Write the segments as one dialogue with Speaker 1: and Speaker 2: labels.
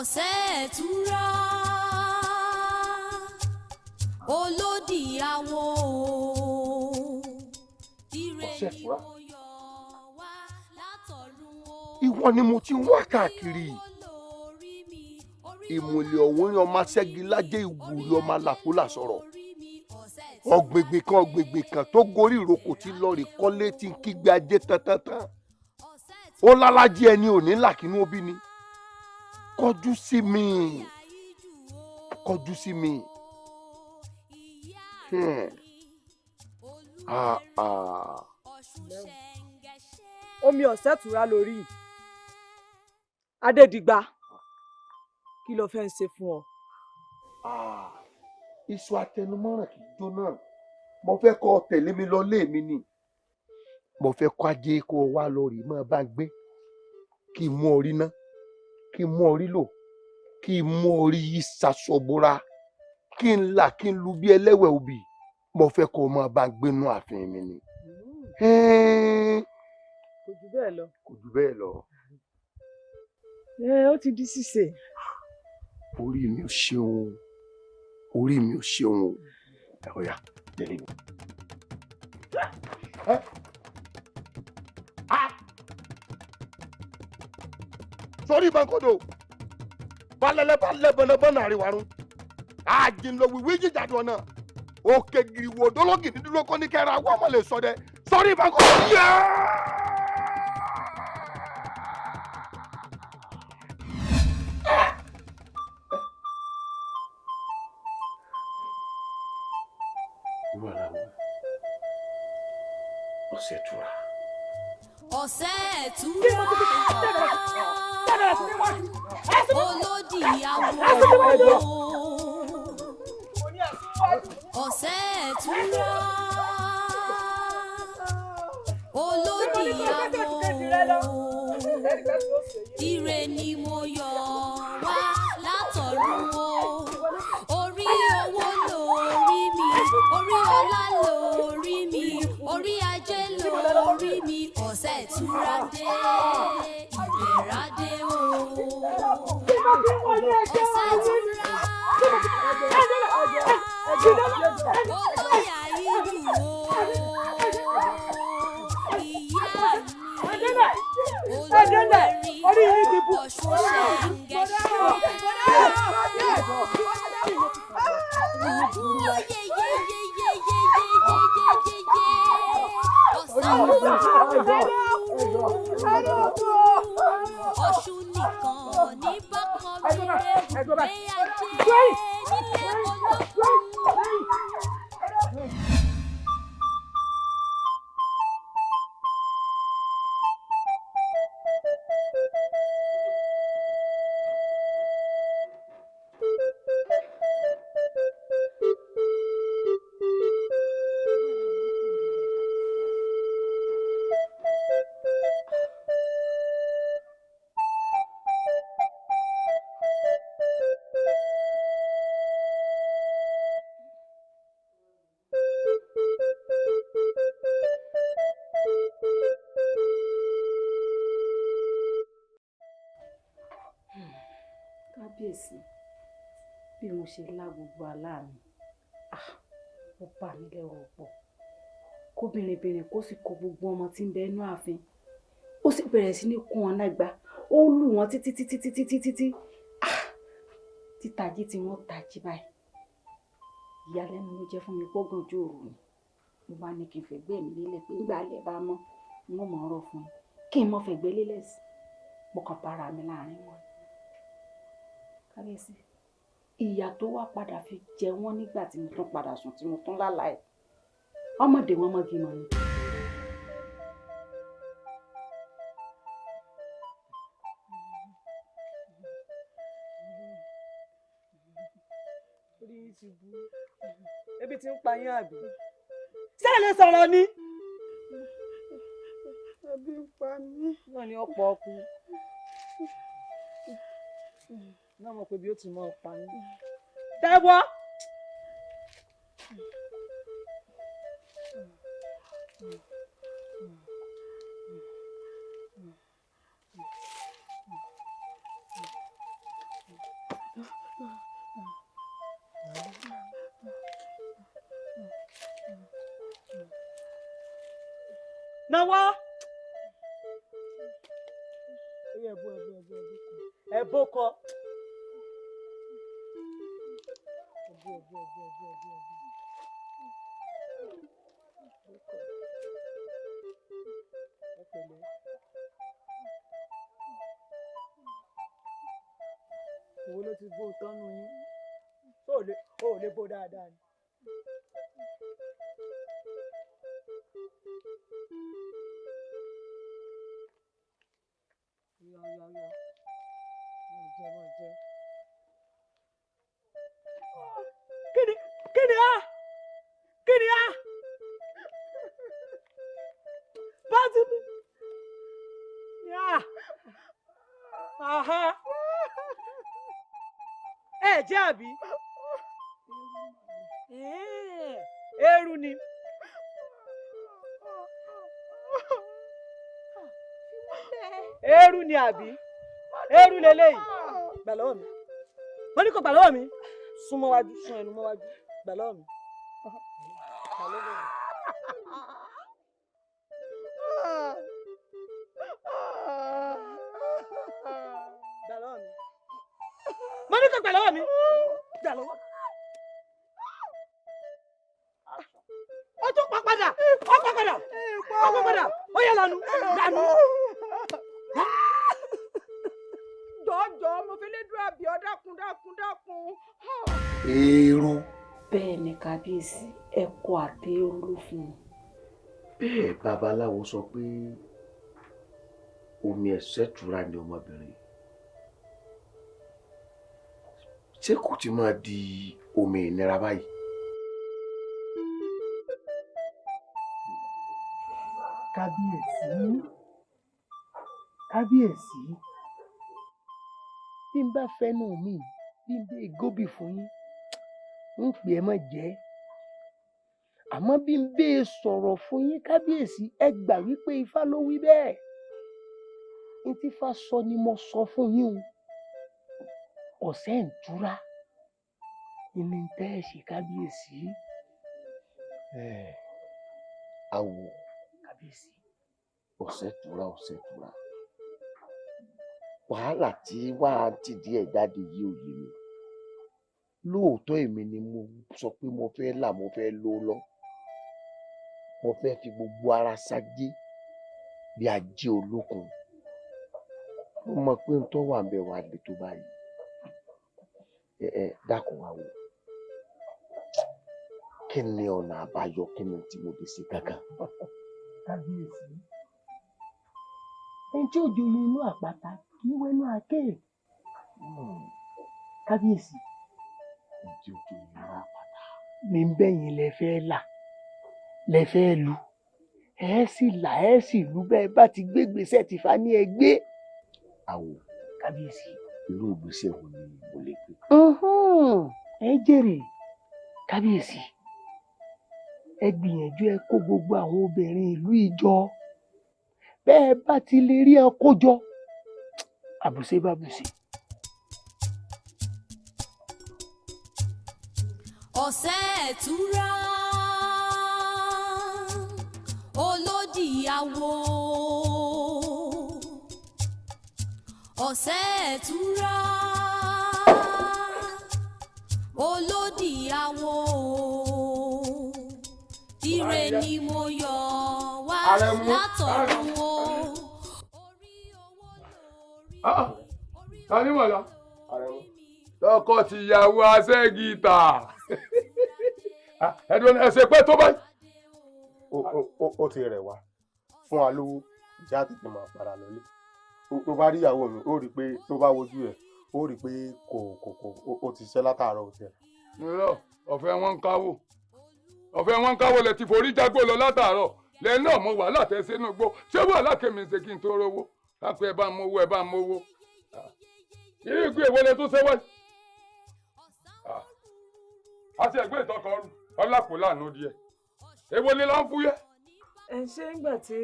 Speaker 1: ọ̀sẹ̀ túra olódì àwo ire ni mo yọ wá látọ̀run o.
Speaker 2: Ìwọ ni mo ti ń wá káàkiri. Ìmùlẹ̀ ọ̀hún ni ọmọ aṣẹ́gi lájẹ́ ìwúrí ọmọ làkúlà sọ̀rọ̀. Ọ̀gbègbè kan tó gorí ìrókò tí lọ́ọ̀rì kọ́lé tí ń kígbe ajé tán. Ó lálájí ẹni òní làkínú òbí ni. Kọjú sí mi.
Speaker 3: Omi ọ̀sẹ̀ túra lórí. Adédìgbà, kí ló fẹ́ ń ṣe fún ọ?
Speaker 2: Iṣu atẹnumọ́ràn kì í jóná. Mo fẹ́ kó tẹ̀lé mi lọ lé mi ni. Mo fẹ́ kó ajé kó wá lọ rí máa bá gbé. Kí n mú orí ná, kí n mú orí lò, kí n mú orí yìí ṣaṣọbúra, kí n là kí n lu bí ẹlẹ́wẹ̀ obì. Mo fẹ́ kó máa bá gbénú ààfin mi ni.
Speaker 3: Kò jù bẹ́ẹ̀ lọ.
Speaker 2: Kò jù bẹ́ẹ̀ lọ.
Speaker 3: Ó ti di ṣíṣe.
Speaker 2: Orí mi ò ṣeun o. Ọ̀yá tẹ̀lé mi. Sọ́rí ìbánkodò balẹ̀lẹ̀ bọ̀nàbọ̀nà àríwárún àjìnlówìwí jíjàdù ọ̀nà òkè gìrìwò dólógìdì dúró kọ́ ní kẹ́ra wọ́n mọ̀ lè sọ dẹ. Sọ́rí ìbánkodò yá.
Speaker 1: ọ̀sẹ̀ túra olódì àwo ọ̀sẹ̀ túra olódì àwo ire ni mo yọ wá látọ̀run o. Orí owó lórí mi, orí ọlá lórí mi, orí ajé lórí mi. Ọ̀sẹ̀ túra dé, ìbẹ̀rẹ̀ dé o. Ọ̀sẹ̀ túra olóyè ayíjú o. Ìyá mi olórí ọ̀ṣun ṣẹ̀ǹgẹ̀ṣẹ̀. Ọ̀ṣun nìkan ní bákan rere pé ajé nílé olókùn.
Speaker 4: Kábíyèsí, bí mo ṣe lá gbogbo àlá mi, ó bà mí lẹ́rù pọ̀. Kóbìnrin kó sì kó gbogbo ọmọ tí ń bẹ inú ààfin, ó sì bẹ̀rẹ̀ sí ní kún wọn lágbá, ó lù wọ́n títí títají tí wọ́n tají báyìí. Ìyàlẹ́nu ló jẹ́ fún mi pọ́gànjọ́ òru ni. Mo bá ní kí n fẹ̀gbẹ́ mi lélẹ̀ pé nígbà alẹ́ bá mọ́ n ó mọ̀ ọ́rọ̀ fún un kí n mọ́ fẹ̀gbẹ́ lélẹ̀ sí. Mo kàn bára mi láàrin wọn. Kábíyèsí, ìyà tó wá padà fi jẹ wọ́n nígbà tí mo tún padà sùn tí mo tún lálàá ẹ̀, ọmọdé wọn mọ́gi mọ́ ni.
Speaker 3: Orí yìí ti bú. Ebi ti ń pa yín àbí? Ṣé ẹ lè sọ̀rọ̀ ni? Ebi ń pa mí. Náà ni ọ̀pọ̀ ọkùn. Náà mọ̀ pé bí ó ti mọ̀ pa mí. Tẹ́wọ́. Náwó. Ẹ̀bù kọ. Owó ló ti gbó tọ́nu yín. Ó lè bó dáadáa ni. Kíni á? Báàtì mi. Aha. Ẹ jẹ́ àbí? Eru ni. Eru ni àbí? Eru leléyìí. Gbà lọ́wọ́ mi. Wọ́n ní kò gbà lọ́wọ́ mi. Súnmọ́ wájú, sún ẹnu mọ́ wájú. Gbà lọ́wọ́ mi. Gbà lọ́wọ́ mi. Gbà lọ́wọ́ mi. Wọ́n ní kò gbà lọ́wọ́ mi. Gbà lọ́wọ́. Ó tún pa padà. Ó yẹ lanu. Jọ̀ọ́ mo fi lé dúró àbí ọ dákun.
Speaker 2: Èrò.
Speaker 4: Bẹ́ẹ̀ ni kábíyèsí ẹ̀kọ́ àti èrò ló fún un.
Speaker 2: Bẹ́ẹ̀ babaláwo sọ pé omi ẹ̀sẹ̀ tura ni ọmọbìnrin. Ṣé kò ti máa di omi ìnira báyìí? Kábíyèsí. Bí n bá fẹ́nu mi bí n bẹ́ góbì fún yín ń pè ẹ́ mọ̀ jẹ́ àmọ́ bí n bẹ́ sọ̀rọ̀ fún yín kábíyèsí ẹ gbà wípé ifá ló wí bẹ́ẹ̀ ní tí ifá sọ ni mo sọ fún yín o ọ̀sẹ̀ ń túra ní tẹ́ ẹ ṣe kábíyèsí. Àwò kábíyèsí ọ̀sẹ̀ túra wàhálà tí wàá tìdí ẹ̀ jáde yìí ò yé mi lóòótọ́ èmi ni mo sọ pé mo fẹ́ là mo fẹ́ lò lọ mo fẹ́ fi gbogbo ara ṣáájé bí ajé olókun mo mọ̀ pé n tó wà ń bẹ wà lè tó báyìí dákun wá wò kí ni ọ̀nà àbáyọ kí ni tí mo lè ṣe gángan. Kábíyèsí ẹni tí òjò yìí inú àpáta kì í wẹnu àké. Kábíyèsí ẹni tí òjò yìí inú àpáta ní bẹ́yìn lẹ fẹ́ là lẹ fẹ́ lu ẹ sì là ẹ sì lu bẹ́ẹ̀ bá ti gbé gbèsè tí fa ní ẹ gbé. Àwò kábíyèsí irú ìgbésẹ̀ wo ni mo lè gbé. Ẹ jèrè kábíyèsí ẹ gbìyànjú ẹ kó gbogbo àwọn obìnrin ìlú ìjọ bẹ́ẹ̀ bá ti lè rí ẹ kó jọ àbùṣe bá bùṣe.
Speaker 1: Ọ̀sẹ̀ túra olódì awo ọ̀sẹ̀ túra olódì awo ire ni mo yọ wá látọ̀run o orí owó lórí
Speaker 5: ta ni mọ̀lá lọ́kọ̀ tìyàwó aṣẹ́gìtà ẹ̀dùn ẹ̀sẹ̀ pé tó báyìí.
Speaker 6: ó ti rẹ̀ wá fún wa lówó ìjà tètè máa padà lọlé tó bá rí ìyàwó mi ó rí i pé tó bá wojú ẹ̀ ó rí i pé kò ti ṣiṣẹ́ látàárọ̀ òtí ẹ̀.
Speaker 5: nírọ̀ ọ̀fẹ́ wọn ń káwó lẹ ti forí jágbó lọ látàárọ̀ lẹ́yìn náà mo wàhálà tẹ́ sínú gbó ṣé wàhálà kèmí ṣe kí n tó rówó lápẹ́ ẹ bá ń mówó irú ìgbé ìwọlé tó ṣe wáyé àti ẹgbẹ́ ìtọ́kọ rù ọlápò lànà díẹ̀ èwo ni là ń fúyẹ́.
Speaker 3: Ẹ ṣé ńgbà tí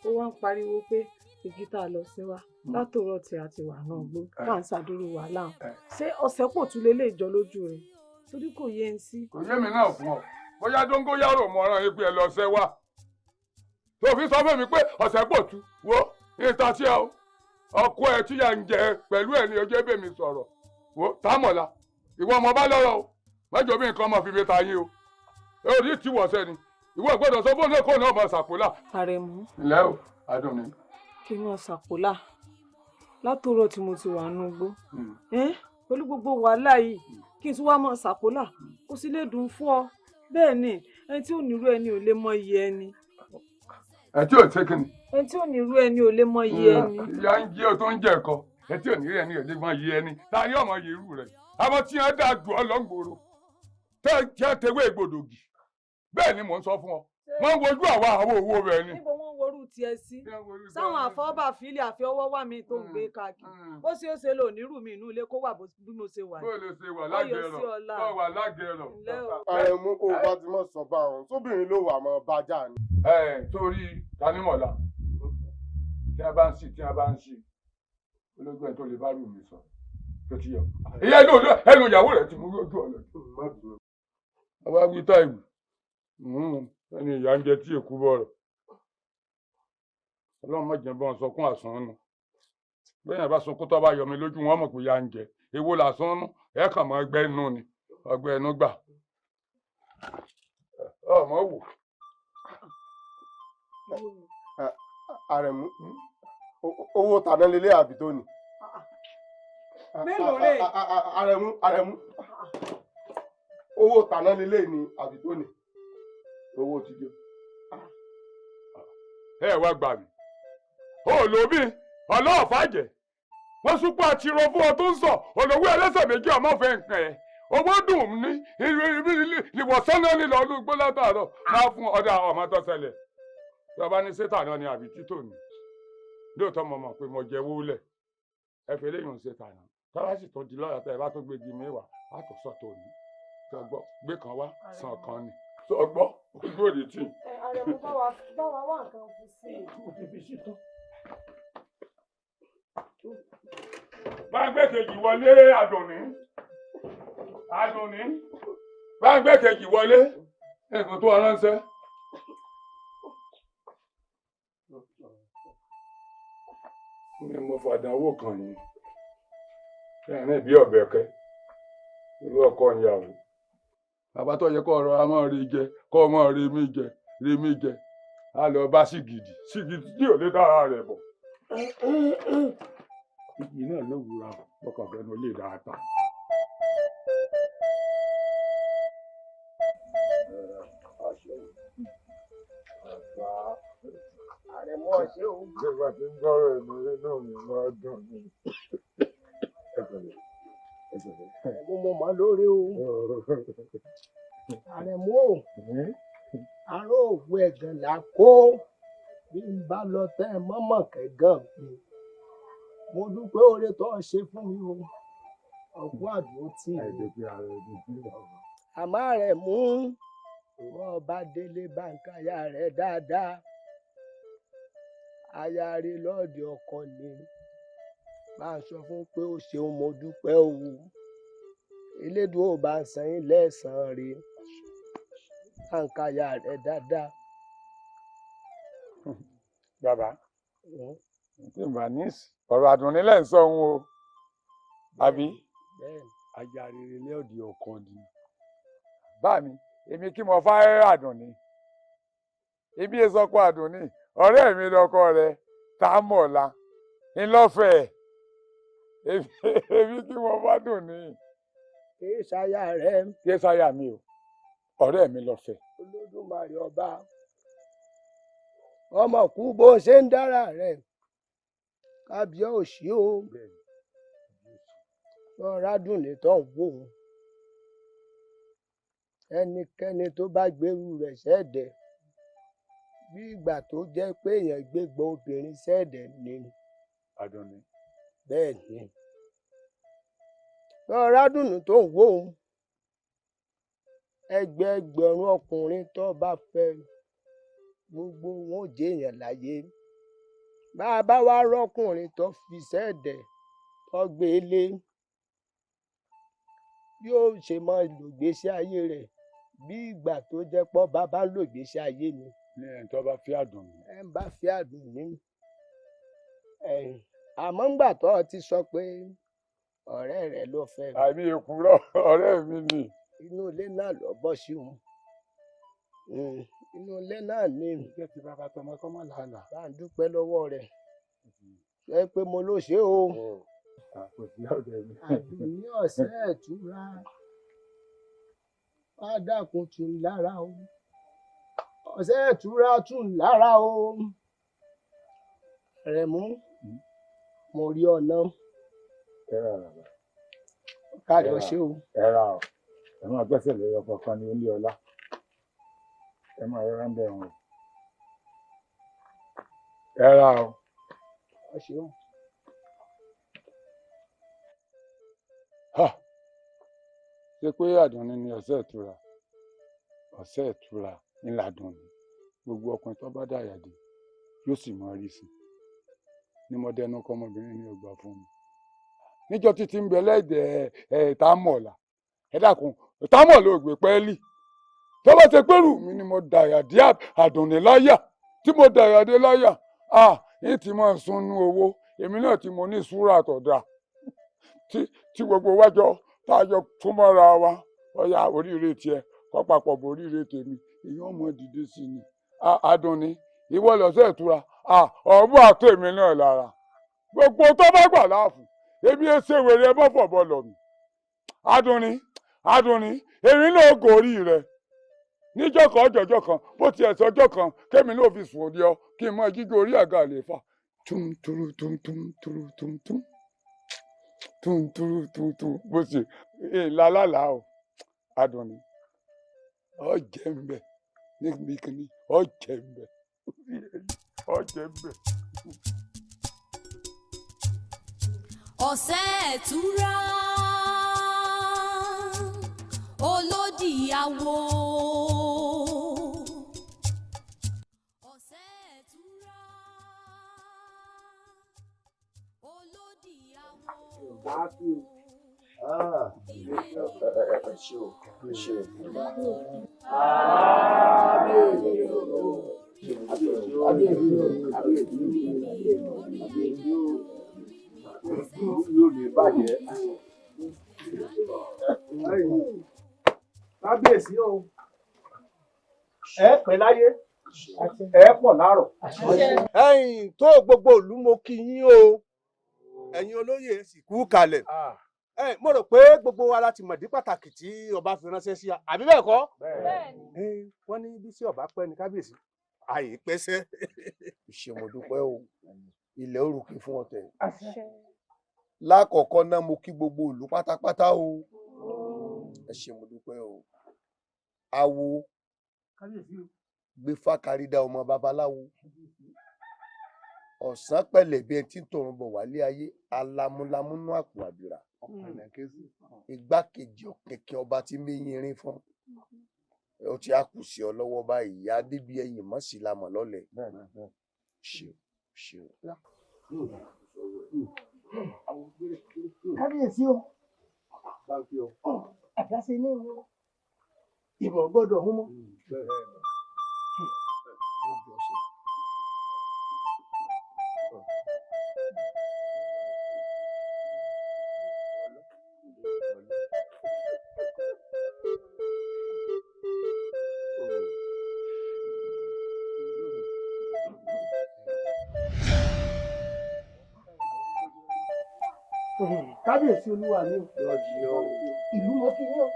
Speaker 3: ó wá ń pariwo pé igi tá a lọ sí wa látòrọ tí a ti wà náà gbó ká ń ṣàdúró wàhálà ṣé ọ̀sẹ̀ pò tún lè jọ lójú rẹ̀.
Speaker 4: torí kò yé ń sí.
Speaker 5: kò yé mi náà fún ọ bóyá dóngóyàrò mọ̀ràn yín pé ẹ lọ ṣẹ́ wá tó fi sọ fún mi pé ọ̀sẹ̀ pọ̀ tu wo ìta sí ọ ọkọ ẹ tí yà ń jẹ pẹ̀lú ẹ̀ ní ojú ẹbẹ̀ mi sọ̀rọ̀ wo támọ̀lá ìwọ ọmọ bá lọ́rọ̀ o mẹ́jọ bí nǹkan ọmọ fi mi ta yín o ẹ ò ní tí wọ̀ sẹ́ni ìwọ gbọ́dọ̀ sọ fún ẹ̀kọ́ náà mọ̀ ṣàpòlà.
Speaker 3: Àrẹ̀mú.
Speaker 5: ilẹ̀ o Adùnní.
Speaker 3: kí n mọ̀ ṣàpòlà látòrọ̀ tí mo ti wà nínú igbó pẹ̀lú gbogbo wàhálà yìí kí n tún wá mọ̀ ṣàpòlà kó sì lè dùn fún ọ bẹ́ẹ̀ ni ẹni tí ò nírú ẹni ò lè mọ iye ẹni.
Speaker 5: ẹ tí ò ṣe kí ni.
Speaker 3: ẹni tí ò nírú ẹni ò lè mọ iye ẹni.
Speaker 5: ìyá ń jẹ́ ọ tó ń jẹ́ ẹ̀kọ́ ẹ tí ò nírú ẹni ò lè mọ iye ẹni ta ni ọmọ yìí rú rẹ̀ àwọn tí wọ́n dá jù ọ lọ́ngbòrò tẹ́ tewé gbòdògì bẹ́ẹ̀ ni mò ń sọ fún ọ wọ́n wojú àwọn owó rẹ̀ ni.
Speaker 3: níbo wọ́n worú tiẹ̀ sí sáwọn àfọwọ́bà fílẹ̀ àfi ọwọ́ wà mí tó ń gbé káàkiri ó sì ó ṣe lò nírú mi inú ilé kó wà bí mo ṣe wà ní.
Speaker 5: bó lè ṣe wà lágẹ̀rọ̀ tó wà lágẹ̀rọ̀.
Speaker 6: Àrẹ̀mú kó o bá ti mọ̀ sọ bá òun sóbìnrin ló wà mọ́ bájà ni.
Speaker 5: torí tanímọ̀lá tí a bá ń ṣí olójú ẹ̀ tó lè bá rù mí sọ tó ti yọ. ìyá ẹnu ìyàwó rẹ̀ ti mú lójú ọ̀lẹ́. àwa wí táìmù ẹni ìyá ń jẹ tí èkú bọ̀rọ̀ ọlọ́run má jẹ́ bọ́n sọkún àsán nù bẹ́ẹ̀ bá sunkún tó bá yọ mi lójú wọn mọ̀ pé ìyá ń jẹ èwo làsán nù ẹ kàn mọ́ ẹgbẹ́ inú ni ọgbẹ́ inú gbà ọmọ wò.
Speaker 6: Àrẹ̀mú owó tàná lélẹ̀ àbí tó ni.
Speaker 3: mélòó rè.
Speaker 6: Àrẹ̀mú owó tàná lélẹ̀ ni àbí tó ni.
Speaker 5: owó ti dé. ẹ wá gbà mí ó lóbi ọlọ́ọ̀fàjẹ́ wọ́n súpọ̀ àti irọ́ fún ọ tó ń sọ olówó ẹlẹ́sẹ̀ méjì ọmọfẹ́ nǹkan ẹ̀ owó dùn ní ìwọ̀sán náà nílò ọdún gbó látàárọ̀ máa fún ọ̀dà ọmọ tó ṣẹlẹ̀ tí ọba ní sétà náà ni àbí títò ní lóòótọ́ mo mọ̀ pé mo jẹ owó lẹ̀ ẹ fi eléyìí ń sétà náà tọ́lá sì tó di lọ́yà tẹ́ ẹ bá tó gbégi mẹ́wàá á tó sọ tó ní tọgbọ́ gbé kan wá sàn kan ni tọgbọ́ ojú òde tì.
Speaker 3: Àrẹ̀mú bá wa wá nǹkan fi sí i.
Speaker 5: mo ti fi sí tán. bá gbé kejì wọlé Àdùnní bá gbé kejì wọlé nǹkan tó ránṣẹ́. ní mo fàdánwò kan yìí ẹ̀rín bí ọ̀bẹ kẹ́ irú ọkọ ìyàwó bàbá tó yẹ kó ọ̀rọ̀ a máa rí jẹ kó o máa rí mí jẹ a lọ bá sìgìdì tí ò lè dára rẹ̀ bọ̀. ìyí náà ló wúra ọkọ̀ fẹ́nu lè dáadáa.
Speaker 2: Àrẹ̀mú ọ̀ṣẹ́ òun.
Speaker 5: ìjọba tí ń gbọ́rọ̀ ẹ̀mí inú mi máa dùn ní.
Speaker 2: Àrẹ̀mú mo mọ̀ lórí o. Àrẹ̀mú o. Aró òwú ẹ̀gàn là kó bí n bá lọ tẹ́ ẹ mọ́mọ́ kẹ́gàn mi. Mo dúpẹ́ oore tó ṣe fún mi o. Ọ̀pọ̀ àdúró tì í. Àmọ́ Àrẹ̀mú wọ́n bá délé báńkà aya rẹ̀ dáadáa. Aya rẹ̀ lọ́ọ̀dẹ̀ ọkọ ni. Bá a sọ fún pé ó ṣeun mo dúpẹ́ o. Elédùn ò bá ń san yín lẹ́san rẹ̀. Báńkà aya rẹ̀ dáadáa.
Speaker 5: bàbá tí n bá ní ọ̀rọ̀ Àdùnní lẹ́ ń sọ òun o àbí aya rere lẹ́ọ̀dì ọkọ ni. bá mi èmi kí mo fá Àdùnní ibi ìsọkọ Àdùnní ọ̀rẹ́ mi lọ́kọ rẹ̀ Támọ̀lá ńlọ́fẹ̀ẹ́ èmi kí mo bá Dùnní.
Speaker 2: kì í ṣaya rẹ̀.
Speaker 5: kì í ṣaya mi o ọ̀rẹ́ mi lọ́fẹ̀ẹ́.
Speaker 2: Olódùmarè ọba ọmọ kú bó ṣe ń dára rẹ̀ kábíyèsí o. lọ́ra Dùnní tó ń wò ó ẹnikẹ́ni tó bá gbèrú rẹ̀ sẹ́ẹ̀dẹ̀ bí ìgbà tó jẹ́ pé èèyàn gbégbá obìnrin sẹ́ẹ̀dẹ̀ ni.
Speaker 5: Àdùnní.
Speaker 2: bẹ́ẹ̀ ni lọ́ra Dùnní tó ń wò ó ẹgbẹẹgbẹ̀rún ọkùnrin tó bá fẹ́ gbogbo wọn ò jẹ́ èèyàn láyé bá a bá wá rọ́kùnrin tó fi sẹ́ẹ̀dẹ̀ tó gbé e lé
Speaker 7: yóò ṣe máa lò ìgbésí ayé rẹ̀ bí ìgbà tó jẹ́ pọ́ bàbá lò ìgbésí ayé ni.
Speaker 5: ní ẹ̀ tó bá fi àdùn mi.
Speaker 7: ẹ ń bá fi àdùn ní. àmọ́ ńgbà tó o ti sọ pé ọ̀rẹ́ rẹ̀ ló fẹ́.
Speaker 5: àbí èkúrọ̀ ọ̀rẹ́ mi ni.
Speaker 7: inú ilé náà lọ bọ́ sí òun. inú ilé náà ní.
Speaker 5: ìjẹ́ ti bàbá tọmọ kọ́ mọ́ làálàá.
Speaker 7: bá ń dúpẹ́ lọ́wọ́ rẹ̀ ṣe pé mo ló ṣe o. àdùnní ọ̀sẹ̀ ẹ̀túra wá dákun tún lára o. ọ̀sẹ̀ ẹ̀túra tún lára o. rẹ̀ mú mo rí ọ̀nà. káàdì ọ̀ṣẹ́ o.
Speaker 5: ẹ ra ọ ẹ máa gbẹ́sẹ̀ lórí ọkọ̀ kan ní ilé ọlá ẹ máa rọra ń bẹ̀ wọ́n. ẹ ra ọ.
Speaker 7: ọ̀ṣẹ́ o.
Speaker 5: ṣé pé àdùnní ni ọ̀sẹ̀ ìtura ńlá àdùnní gbogbo ọkùnrin tó bá dàyà dé yóò sì mọ rí sí ní mọdẹnu kọmọbìnrin ní ọgbà fún mi níjọ́ títí ń bẹ lẹ́dẹ̀ẹ́ támọ̀lá ẹ dákun támọ̀ ló gbé pẹ́ẹ́lí tó bá ṣe pẹ́rù mi ni mo dàyà dé àdùnní láyà tí mo dàyà dé láyà yìí ti máa súnú owó èmi náà tí mo ní ìṣúra àtọ̀dá tí gbogbo wájọ tá a jọ fún mọ́ra wa ọ̀yà oríire tiẹ̀ kọ́ papọ̀ bọ̀ oríire tèmi ìyẹn ọmọ dìde sí ni àdùnní ìwọ lọ́sẹ̀ ìtura ọ̀bùn àtọ́ èmi náà lára gbogbo tó bá gbà láàfù èmi ẹ ṣe wèrè ẹ bọ́fọ̀ bọ́ lọ mi àdùnní èmi náà gòrí rẹ níjọ́ kan ọjọ́jọ́ kan bó tiẹ̀ sọjọ́ kan kémi náà fi sùn òde ọ kí n mọ jíjó orí àga àléfà túntúrútúntún bó ṣe lálálàá o àdùnní ọjẹ ń bẹ níbi kìíní ọjẹ ń bẹ ọjẹ ń bẹ.
Speaker 1: ọ̀sẹ̀ ẹ̀túra olódì àwo. ọ̀sẹ̀ ẹ̀túra olódì àwo.
Speaker 7: kábíyèsí o ẹ pẹ́ láyé ẹ pọ̀ láàrọ̀. ẹ̀yin tó gbogbo ìlú mo kí yín o ẹ̀yin olóyè sì kú kalẹ̀. mo rò pé gbogbo wa láti mọ̀dí pàtàkì tí ọba fi ránṣẹ́ sí wa àbí bẹ́ẹ̀ kọ́. wọ́n ní bí sí ọba pẹ́ ní kábíyèsí àyè pẹ́sẹ́. ìṣèmọ̀dúpẹ́ o ilẹ̀ òrùkè fún ọ̀tẹ̀. lákọ̀ọ́kọ́ náà mo kí gbogbo ìlú pátápátá o ẹ ṣé mo dúpẹ́ o. awo gbé fákàrídà ọmọ babaláwo ọ̀sán pẹ̀lẹ́ bí ẹni tí ń tọrùn bọ̀ wálé ayé alámúlámúnú àpò àbírà igbákejì ọ̀kẹ̀kẹ̀ ọba tí méyìn rin fún ó ti á kù sí ọ lọ́wọ́ báyìí ìyá débi ẹyìn mọ́ sí lamọ̀ lọ́lẹ̀ ṣe. kábíyèsí o àdáṣe ní ìwọ ìmọ̀ gbọ́dọ̀ hún mọ́. kábíyèsí olúwa mi ò ìlú mo kí yín o.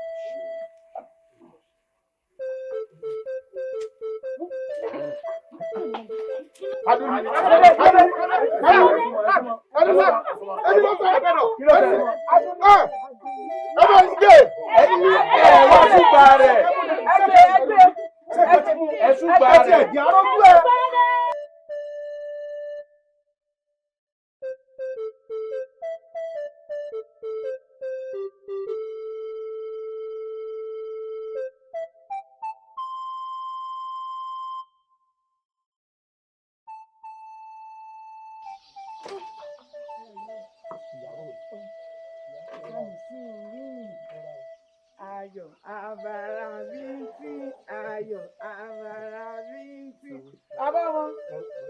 Speaker 8: ayọ̀ àbàrà bíntín ayọ̀ àbàrà bíntín. Bàbá wọn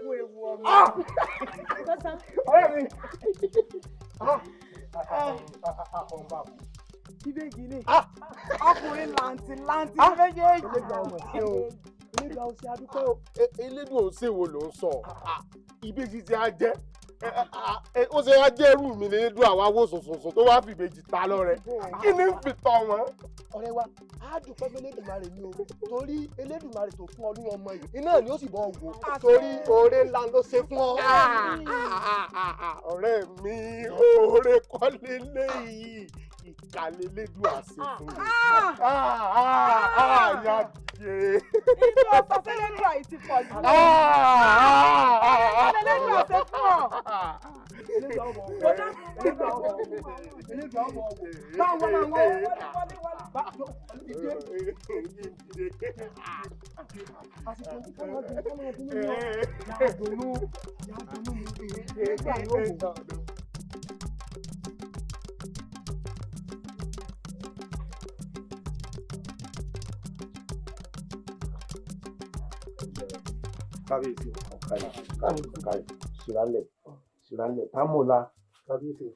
Speaker 8: kú ewu ọmọ. Ọ̀rẹ́ mi. Ìbejì ni. Ọkùnrin làǹtìlanti méjèèjì.
Speaker 7: Elédùn àwọn ṣe adúpẹ́ o. Elédùn ò ṣèwò ló ń sọ. Ìbejì ti á jẹ́. Ó ṣe wá jẹ́ ẹrú mi lédùn àwọn awòsùnsùn tó wá fìbejì ta lọ́rẹ. Kí ni ń fi tọ̀ wọ́n?
Speaker 2: ọ̀rẹ́ wa á dúpẹ́ fún Elédùmarè ni o torí Elédùmarè tó fún ọ ní ọmọ yìí iná ni ó sì bọ́ wò torí oore ńlá ló ṣe fún ọ.
Speaker 7: Ọ̀rẹ́ mi oore kọ́ lélẹ́yìí ìkàlẹ̀ lédùn àṣẹ fún mi. Yá dìde.
Speaker 8: Ìlú ọ̀sán fẹ́lẹ́dùn àyè ti pọ̀ jù. Fẹ́lẹ́dùn ọ̀sẹ̀ fún ọ.
Speaker 6: Kábíyèsí ọ̀kàlẹ̀ ṣìrálẹ̀ támọ̀lá kábíyèsí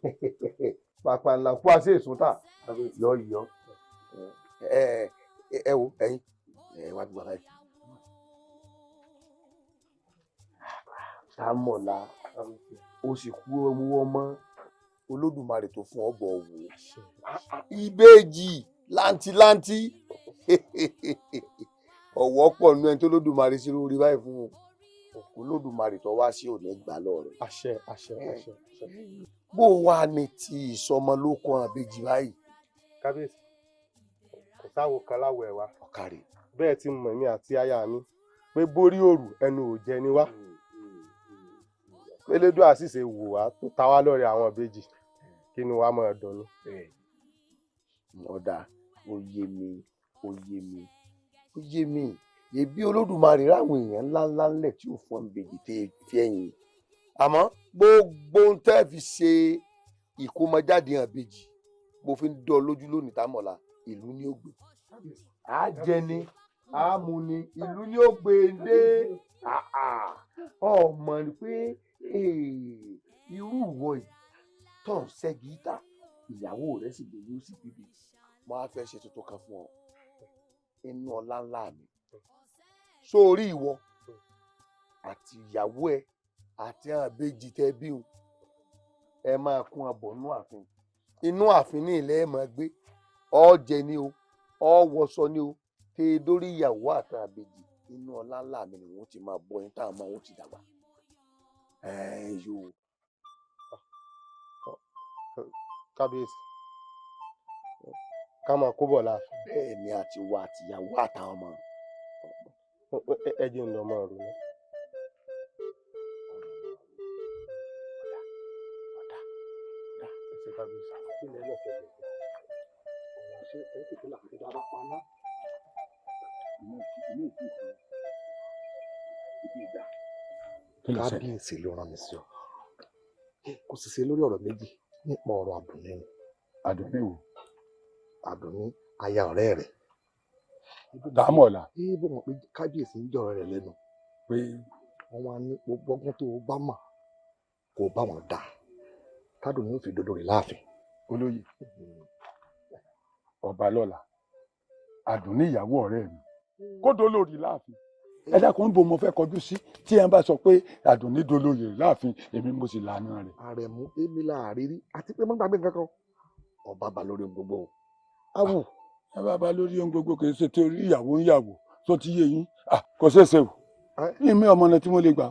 Speaker 6: pàpà ńlá kú àṣẹ ìsúntà yọ yọ ẹ wo ẹ̀yin wá gbọ́ báyìí. támọ̀lá ó sì kú owó ọmọ Olódùmarè tó fún ọ bọ̀ wò ìbejì láǹtìláǹtì ọ̀wọ́ pọ̀ nínú ẹni tó Olódùmarè sí lórí báyìí fún un Olódùmarè tó wá sí òní gbà lọ rẹ.
Speaker 7: Àṣẹ.
Speaker 6: bó wà ní ti ìsọmọlókun àbejì báyìí.
Speaker 7: Kábíyèsí kò sáwo kan láwọ̀ ẹ̀ wá.
Speaker 6: Ọ̀kàrẹ̀.
Speaker 7: Bẹ́ẹ̀ ti mọ̀ mí àti aya mi pé borí òrù ẹnu ò jẹ ni wá. Elédùà àṣìṣe wò wá tó ta wá lọ́rẹ àwọn ìbejì kí ni wàá máa dùn ní.
Speaker 6: ọ̀dà ó yé mi ebi Olódùmarè ráwọn èèyàn ńláńlá ńlẹ̀ tí ò fún ìbejì tẹ fi ẹ̀yìn àmọ́ gbogbo ń tẹ́ fi ṣe ìkómọjáde hàn ìbejì mo fi ń dán ọ lójú lónìí támọ̀lá ìlú ni ó gbé. á jẹ ni á mu ni ìlú ni ó gbé dé ọmọ rí pé irú ìwọ yìí tó ń ṣẹ́gi ìta ìyàwó rẹ̀ sì lè yóò sì bíbí mo á fẹ́ ṣe tuntun kan fún ọ inú ọlá ńlá mi sórí ìwọ àti ìyàwó ẹ àti àbejì tẹ bí o ẹ máa kún abọ inú ààfin ní ilẹ̀ ẹ máa gbé ọ jẹ ni o ọ wọṣọ ni o tẹ dórí ìyàwó àti àbejì inú ọlá ńlá mi ni wọn ti máa bọ yín táwọn máa wọn ti dàgbà yóò.
Speaker 7: Kábíyèsí ká máa kó bọ̀ láàfin.
Speaker 6: bẹ́ẹ̀ ni àti wà àtìyàwó àtàwọn ọmọ.
Speaker 7: ẹ jẹ́ ń lọ máa rò ní. Ẹsẹ̀ kábíyèsí kí ni ẹlẹ́sẹ̀ bẹ̀rẹ̀ ṣé ẹ tètè làkúté dábàá pa ná.
Speaker 2: kábíyèsí ló rán mi sí ọ kò sì ṣe lórí ọ̀rọ̀ méjì nípa ọ̀rọ̀ Àdùnní ni.
Speaker 5: Àdùnní wo?
Speaker 2: Àdùnní aya ọ̀rẹ́ rẹ̀.
Speaker 5: Dámọ̀lá.
Speaker 2: bó mọ̀ pé kábíyèsí ń jọ̀rọ̀ rẹ̀ lẹ́nu
Speaker 5: pé
Speaker 2: wọ́n wá ní gbogbo ọgbọ́n tó bá mọ̀ kó bá wọn dà tádùnní ó fi dodo rẹ̀ láàfin.
Speaker 5: olóyè ọba lọ́la Àdùnní ìyàwó ọ̀rẹ́ mi kó dolórí láàfin ẹ dákun ń bo mo fẹ́ kọjú sí tí ẹ bá sọ pé Àdùnní dolóyè láàfin èmi mo sì lànà rẹ̀.
Speaker 2: Àrẹ̀mú èmi láàrírí àti pé má gbàgbé nǹkan kan ọba bá lórí gbogbo o. awù
Speaker 5: ẹ bá bá lórí ohun gbogbo kì í ṣe torí ìyàwó ń yàwó tó ti yé yín kò ṣeé ṣe o ìmí ọmọ náà tí mo lè gbà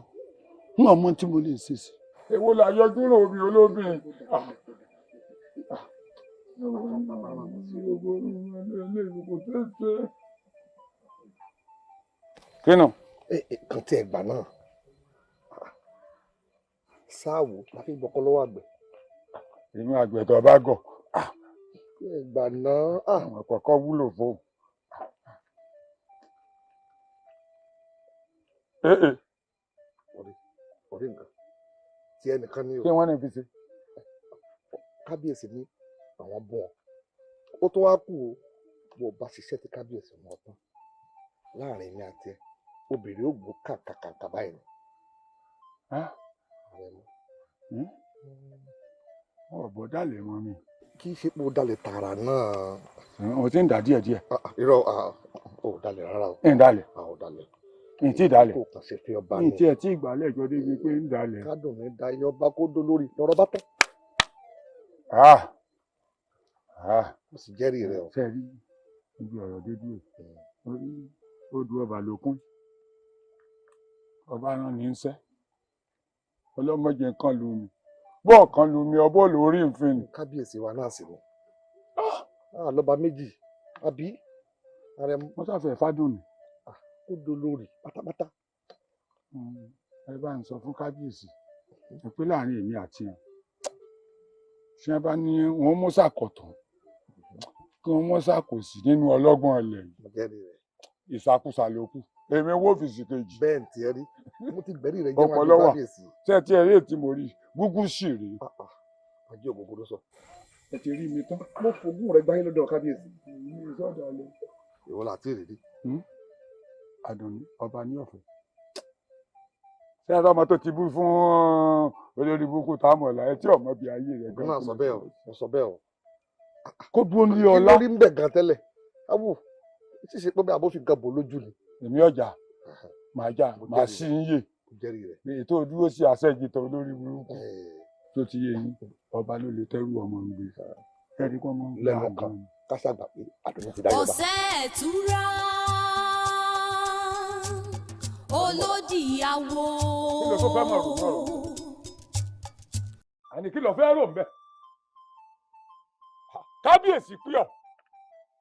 Speaker 5: ń ọmọ tí mo lè ṣe sí. èwo la yọjú rò mí olóbìnrin. kínú.
Speaker 2: kan tí ẹ gbà náà sáàwò la fi gbọ́kọ́ lọ́wọ́ àgbẹ̀.
Speaker 5: inú àgbẹ̀ tó bá gọ̀.
Speaker 2: ẹ gbà náà.
Speaker 5: àwọn kọ̀ọ̀kan wúlò fún.
Speaker 2: orí nǹkan tí ẹnìkan ní o.
Speaker 5: kí wọ́n ní fi ṣe.
Speaker 2: kábíyèsí ní àwọn bọ̀ ó tó wá kú o bó o bá ṣiṣẹ́ tí kábíyèsí mọ̀ tán láàrin mi àti ẹ obìnrin ó gbó kàkàkàkà báyìí ni.
Speaker 5: ọ̀bọ̀ dalẹ̀ mọ́ mi.
Speaker 2: kì í ṣe pé ó dalẹ̀ tààrà náà.
Speaker 5: o ti ń dà díẹ̀díẹ̀.
Speaker 2: irọ́ ò dalẹ̀ rárá o.
Speaker 5: ń dalẹ̀.
Speaker 2: ò dalẹ̀.
Speaker 5: n tí dalẹ̀.
Speaker 2: kò kàn ṣe fi ọba
Speaker 5: n
Speaker 2: ni.
Speaker 5: tí ẹ tí ìgbàlẹ̀ jọ débi pé ń dalẹ̀.
Speaker 2: kádùn mi da iye ọba kó dó lórí lọ́rọ̀ bá tán. mo sì jẹ́rìí rẹ o.
Speaker 5: sẹ́ẹ̀rí ibi ọ̀rọ̀ dé dúró orí odò ọba lókun ọba rán ní í sẹ́ ọlọ́mọdé nǹkan lu mi bọ́ọ̀ kan lu mi ọbọ̀ lórí nfin ni.
Speaker 2: kábíyèsí wa náà sì ni lọ́ba méjì àbí ààrẹ
Speaker 5: wọ́n sáfẹ́ fádùn ni.
Speaker 2: ó dolórí pátápátá.
Speaker 5: ẹ bá ń sọ fún kábíyèsí pé láàrin èmi àti ẹ ṣé bá ní wọn mú sàkọ̀tàn kí wọn mú sàkòsí nínú ọlọ́gbọ́n ilẹ̀ yìí ìsàkúsà ló kù èmi wó fìsì kejì.
Speaker 2: bẹ́ẹ̀ tí ẹ rí mo ti gbẹ̀rí rẹ
Speaker 5: jẹ́ wájú kábíyèsí. ṣé ẹ ti ẹ rí ètí mo rí gúgú sì rí.
Speaker 2: ajé ògógó ló sọ.
Speaker 5: ẹ ti rí mi tán.
Speaker 2: mo fògùn rẹ gbáyé lọ́dọ̀ kábíyèsí. ìwọ là tí ì rí.
Speaker 5: Àdùnní ọba ní ọ̀fẹ́. ṣé ẹ ọmọ tó ti bú fún olórí burúkú táàmùlà ẹ tí ọmọ bíi ayé rẹ
Speaker 2: gan. mo sọ bẹ́ẹ̀ o mo sọ bẹ́ẹ̀ o.
Speaker 5: kó dúró ní ọlá.
Speaker 2: kí lórí ń bẹ̀ gan tẹ́lẹ̀ awù ṣíṣe pé bí abófin gan bò lójú ni.
Speaker 5: èmi ọjà màá jà màá sí ń yè ètò dúró sí àṣẹjìtàn olórí burúkú tó ti yé yín ọba ló lè tẹ́rù ọmọ ń gbé ẹni kọ́ mọ́
Speaker 2: lẹ́nu kan káṣàgbà pé Àdùnní ti dá yọba.
Speaker 1: ọ̀sẹ̀ ẹ̀túnra olódì àwo.
Speaker 5: kí ló tó fẹ́ mọ̀ rò mọ́ rò àní kí ló fẹ́ rò ń bẹ̀ kábíyèsí píọ̀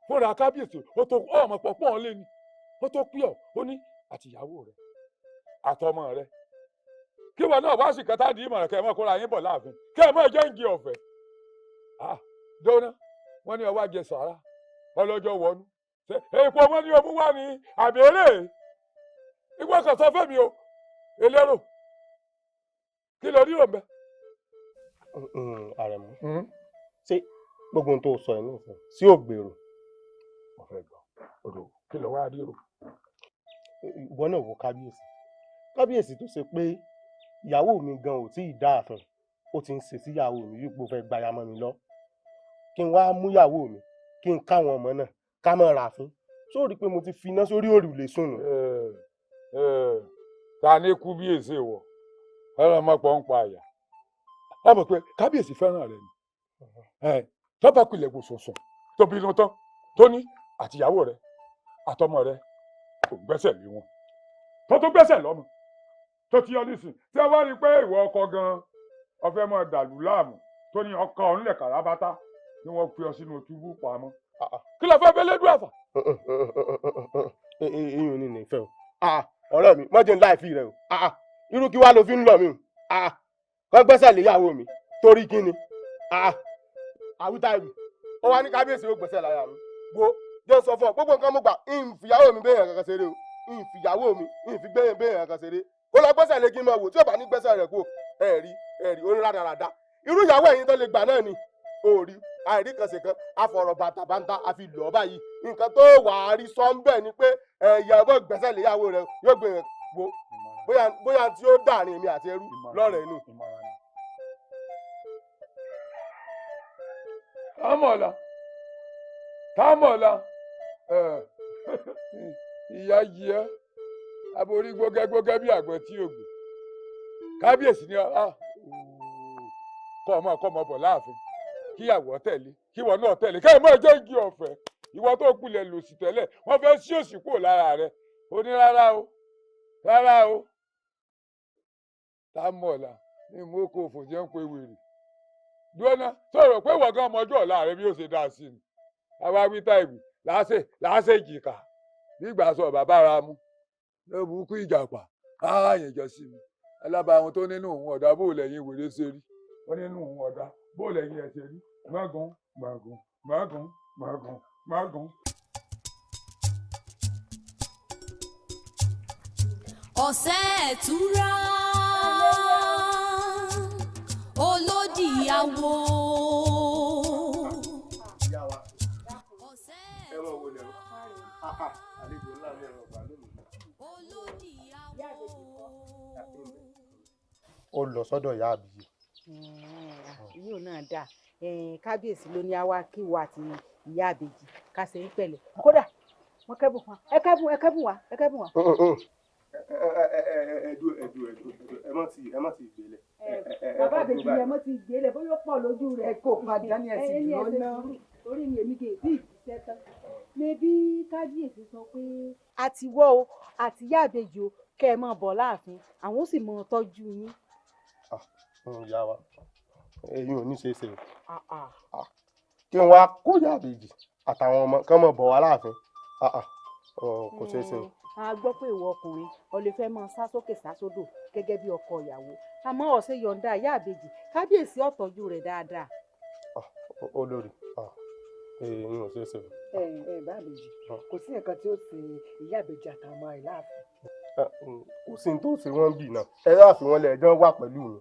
Speaker 5: fúnra kábíyèsí ó tó ọmọ pọ̀pọ̀ lé ní ó tó píọ̀ ó ní àtìyàwó rẹ̀ àtọmọ rẹ̀ kí wọn náà wá sí kẹta di ìmọ̀ràn kẹ́ ẹ mọ́ kóra yín bọ̀ láàfin kẹ́ ẹ mọ́ jẹ́ ń gé ọ̀fẹ́ dọ́nà wọ́n ní ọwọ́ àjẹ sàrà ọlọ́jọ́ wọnú èèpo wọn ní omú wá ní àbẹ̀rẹ̀ ìwọ kan sọ fẹ́mi o elérò kí ló rírò mbẹ.
Speaker 6: Àrẹ̀mú ṣé gbogbo ohun tó sọ ẹ̀ nìyẹn sí ògbèrò.
Speaker 5: ọ̀fẹ́ gbọ́ odò kí ló wá rírò.
Speaker 6: ìwọ náà wo kábíyèsí tó ṣe pé ìyàwó mi gan ò tí ì dáa fún ó ti ń ṣe síyàwó mi wípé ó fẹ́ gbaya mọ́ mi lọ kí n wá mú ìyàwó mi kí n káwọn ọmọ náà ká mọ́ ra fún sórí pé mo ti fi iná sórí òrùlé sùn nù.
Speaker 5: ta ní kú bí èsè wọ ọ̀rọ̀ ọmọpọ̀ ń pa àyà ọ mọ̀ pé kábíyèsí fẹ́ràn rẹ̀ ni tọ́ba kulẹ̀ kò sọ̀sọ̀ tó bínú tán tó ní àtìyàwó rẹ̀ àtọmọ rẹ̀ kò gbẹ́sẹ̀ lé wọn tó gbẹ́sẹ̀ lọ́mọ tó ti yọ nísìn tí a bá rí i pé ìwọ ọkọ gan ọfẹ mọ dàlú láàmú tó ní ọkọ òun lẹ kàràbátà ni wọn fi ọ sínú túbú pamọ́ kí ló fẹ́ bẹlẹ dùn àfà.
Speaker 6: iyùn ni nìfẹ́ o ọ̀rẹ́ mi mọjẹ ńlá ìfi rẹ o irú kí wàá lo fi ń lọ mi o kọ gbẹ́sẹ̀ léyàwó mi torí kí ni àwítá ìlú ó wá ní kábíyèsí ó gbẹ́sẹ̀ láyà mi wo jẹ́ sọ fún ọ gbogbo nǹkan mo gbà ìfìyàwó mi bẹ́ẹ̀ kankan ṣeré o ìfìyàwó mi ìfigbẹ́yìn bẹ́ẹ̀ kankan ṣeré ó lọ gbẹ́sẹ̀ lé kí n máa wò tí ò bá ní gbẹ́sẹ̀ rẹ̀ kú ẹ̀rí orí rádaràda irú ìyàwó ẹ̀yin tó lè gbà náà ni òòrí àìrí kan ṣe kan afọ̀rọ̀ bàtàbàtà àfi lù ọ́ báyìí nǹkan tó wà á rí sọ́ńbẹ̀ ni pé ìyàwó gbẹ́sẹ̀ lé ìyàwó rẹ̀ yóò gbé yẹn wo bóyá tí ó dàrin èmi àti ẹrú lọ́rẹ̀ inú.
Speaker 5: támọ̀lá ìyá yìí ẹ́ aborí gbógẹ́gbógẹ́ bí àgbọn tí ògbè kábíyèsí ni kọ́ ọmọ bọ̀ láàfin kíyàwó tẹ̀lé kíwọ náà tẹ̀lé káyọ̀ máa jẹ́ igi ọ̀fẹ́ ìwọ tó kulẹ̀ lòsì tẹ́lẹ̀ wọ́n fẹ́ sí òsì kúrò lára rẹ̀ ó ní rárá o támọ̀lá ní mú kó fò jẹ́ ń pe wèrè dúọ́nà sọ̀rọ̀ pé ìwọ gan ọmọ ọjọ́ ọ̀la rẹ bí ó ṣe dá sí ni àwa wí táìwì láṣẹ ìjìká nígbà sọ bàbá ara mú ló burúkú ìjàpá ààyè jọ sí mi alábàáhùn tó nínú òun ọ̀dà bó lẹ́yìn wèrè ṣe rí wọ́n nínú òun ọ̀dà bó lẹ́yìn ẹ̀ ṣe rí mágùn.
Speaker 1: ọ̀sẹ̀ ẹ̀túnra olódì àwo.
Speaker 6: àlejò ńlá mi ẹ̀rọ ọ̀gbà lónìí. ó lọ sọ́dọ̀ ìyá àbíyè.
Speaker 8: yóò náà dáa kábíyèsí ló ní àwa kí wa àti ìyá àbèjì ká ṣe ń pẹ̀lẹ́ kódà wọn kẹ́bùn wa ẹ kẹ́bùn wa.
Speaker 6: ẹ má ti gbélé.
Speaker 4: bàbá àbèjì ẹ má ti gbélé bóyá ó pọ̀ lójú rẹ̀ kò padà ní ẹ̀sìn dúró náà. orí mi èmi kì í bí ìṣiṣẹ́ tán mẹbí kábíyèsí sọ pé
Speaker 8: àtiwọ́ o àti ìyá àbèjì o kẹ́ ẹ máa bọ̀ láàfin àwọn ó sì máa tọ́jú yín.
Speaker 6: ìyá wa èyí ò ní ṣe é ṣe kí n wá kó ìyá àbèjì àtàwọn ọmọ kán mọ̀ bọ̀ wá láàfin kò ṣeé ṣe.
Speaker 8: a gbọ́ pé ìwọ ọkùnrin o lè fẹ́ máa sá sókè sá sódò gẹ́gẹ́ bí ọkọ ìyàwó àmọ́ ọ̀sẹ̀ yọ̀ǹda ìyá àbèjì kábíyèsí ó tọ́jú rẹ̀ dáadáa.
Speaker 6: olórí èyí ò ṣeé ṣe.
Speaker 3: bá àbèjì kò sí nǹkan tí ó ṣe ìyá àbèjì àtàwọn ọmọ rẹ̀ láàfin.
Speaker 6: kò sí ní tó ṣe wọ́n bì náà ẹ yáà fi wọ́n lẹ̀ ẹjọ́ wà pẹ̀lú mi.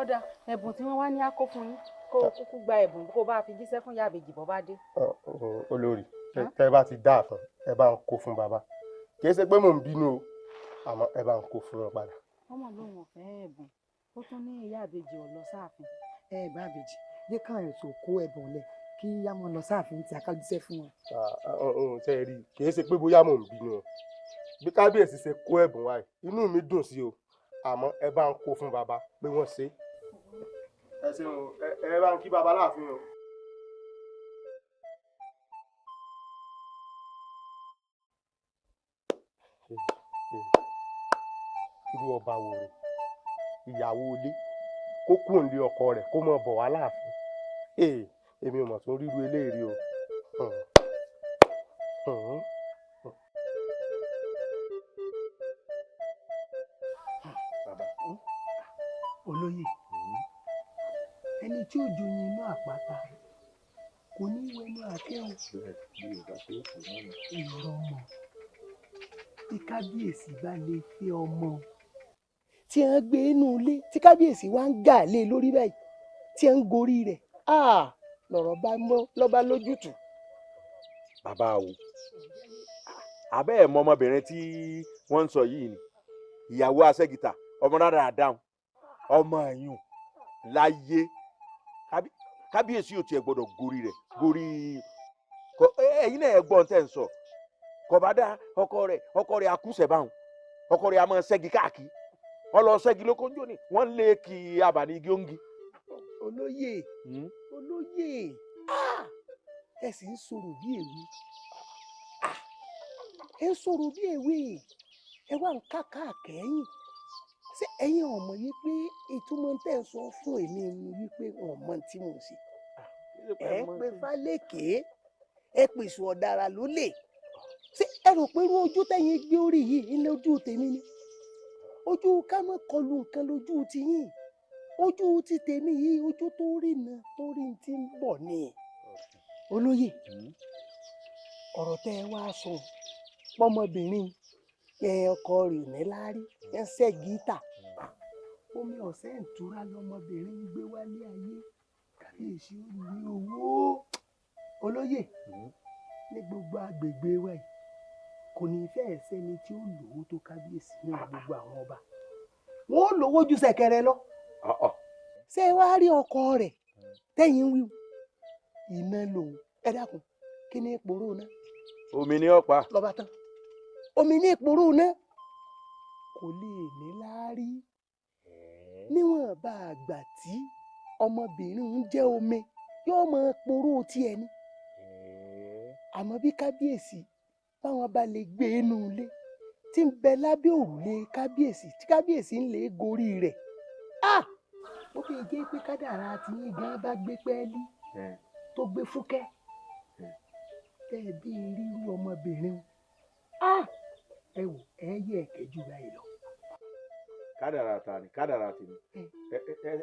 Speaker 8: ọ̀dà ẹ̀bùn tí wọ́n wá ní àkó fún yín kó kúkú gba ẹ̀bùn kó bá fi jíṣẹ́ fún ìyá àbèjì bọ́ bá dé.
Speaker 6: olórí tẹ bá ti dá àfọn ẹ bá ń kó fún bàbá kì í ṣe pé mò ń bínú o àmọ́ ẹ bá ń kó fún wọn padà.
Speaker 8: ọmọ lòun ò fẹ́ ẹ̀bùn ó tún ní ìyá àbèjì ò lọ sáàfin.
Speaker 3: bá àbèjì yé káwọn èso kó ẹ̀bùn lẹ̀ kí yá mọ́ lọ sáàfin tí a ká jíṣẹ́ fún wọn.
Speaker 6: ṣe é rí kì í ṣe pé bóyá mò ń bínú o bí kábíyèsí ṣe kó ẹ̀bùn wá yìí inú mi dùn sí o àmọ́ ẹ bá ń kó fún bàbá pé wọ́n ṣe. ẹ ṣeun ẹ bá ń kí bàbá láàfin o. irú ọba wo rè ìyàwó ilé kó kúrò nílé ọkọ rẹ̀ kó mọ bọ̀ wá láàfin èmi ò mọ̀ tó ríru eléyìí o.
Speaker 2: olóyè ẹni tí ò joyin inú àpáta kò ní wẹnu àkẹ́hùn ìrọ̀ ọmọ tí kábíyèsí bá lè fẹ́ ọmọ tí wọ́n gbé inú ilé tí kábíyèsí wá ń gà lé lórí báyìí tí wọ́n ń gorí rẹ̀ lọ̀rọ̀ bá mọ́ lọ́ba lójútùú.
Speaker 9: bàbá wo abẹ́ ẹ̀ mọ ọmọbìnrin tí wọ́n ń sọ yìí ni ìyàwó aṣẹ́gìtà ọmọ rárá dáhùn ọmọ ẹ̀yùn láyé kábíyèsí ò tiẹ̀ gbọ́dọ̀ gorí rẹ̀ gorí ẹ̀yin náà ẹ̀ gbọ́n tẹ̀ ń sọ kọ̀bádà ọkọ rẹ̀ akúṣẹ̀ báwọn ọkọ rẹ̀ a máa ṣẹ́gi káàkiri wọ́n lọ ṣẹ́gi lókòjó ni wọ́n lé kí abàní igi òǹgì.
Speaker 2: olóyè olóyè ẹ sì ń sọ̀rọ̀ bí èwe ẹ ń sọ̀rọ̀ bí èwe ẹ wá ń káàkà kẹ́yìn ṣé ẹ̀yin ọmọ yìí pé ìtumọ̀ tẹ̀ ń sọ fún èmi ni wípé ọmọ tí mo ṣe ẹ pé fálékè ẹ pèsè ọ̀daràn lólè ṣé ẹ rò pé irú ojú tẹ̀yin gbé orí yìí ilé ojú tèmi ni ojú ká má kọlu nǹkan lójú tiyín ojú ti tèmi yìí ojú tó rí na tó rí ti ń bọ̀ ni olóyè ọ̀rọ̀ tẹ́ ẹ wá sọ pọ́mọbìnrin ọkọ rẹ̀ ní láárí ẹ ń ṣẹ́ gítà omi ọ̀sẹ̀ ìtura lọmọbìnrin ń gbé wálé ayé kábíyèsí ó ní owó olóyè ní gbogbo agbègbè wa yìí kò ní fẹ́ẹ̀ sẹ́ni tí ó lówó tó kábíyèsí ní gbogbo àwọn ọba wọn ò lówó ju ṣẹ̀kẹ̀rẹ̀ lọ ṣé wàá rí ọkọ rẹ̀ tẹ̀yìn wíwú iná lòun ẹ dákun kí ni ìpòrò náà.
Speaker 9: omi ní ọ̀pá.
Speaker 2: lọ́ba tán omi ní ìpòrò náà kò lè ní láárí níwọ̀n bá àgbà tí ọmọbìnrin ń jẹ́ omi yóò máa poró tiẹ̀ ni àmọ́ bí kábíyèsí báwọn bá lè gbé inú ilé tí ń bẹ lábẹ́ òrùlé kábíyèsí tí kábíyèsí ń lè gorí rẹ̀ ó fi jẹ́ pé kádàrá tiyín gan bá gbé pẹ́ẹ́lí tó gbé fúkẹ́ tẹ́ ẹ bí rí ọmọbìnrin ẹ wò ẹ yẹ ẹ̀kẹ́jù báyìí lọ.
Speaker 9: kádàrá ta ni kádàrá tèmi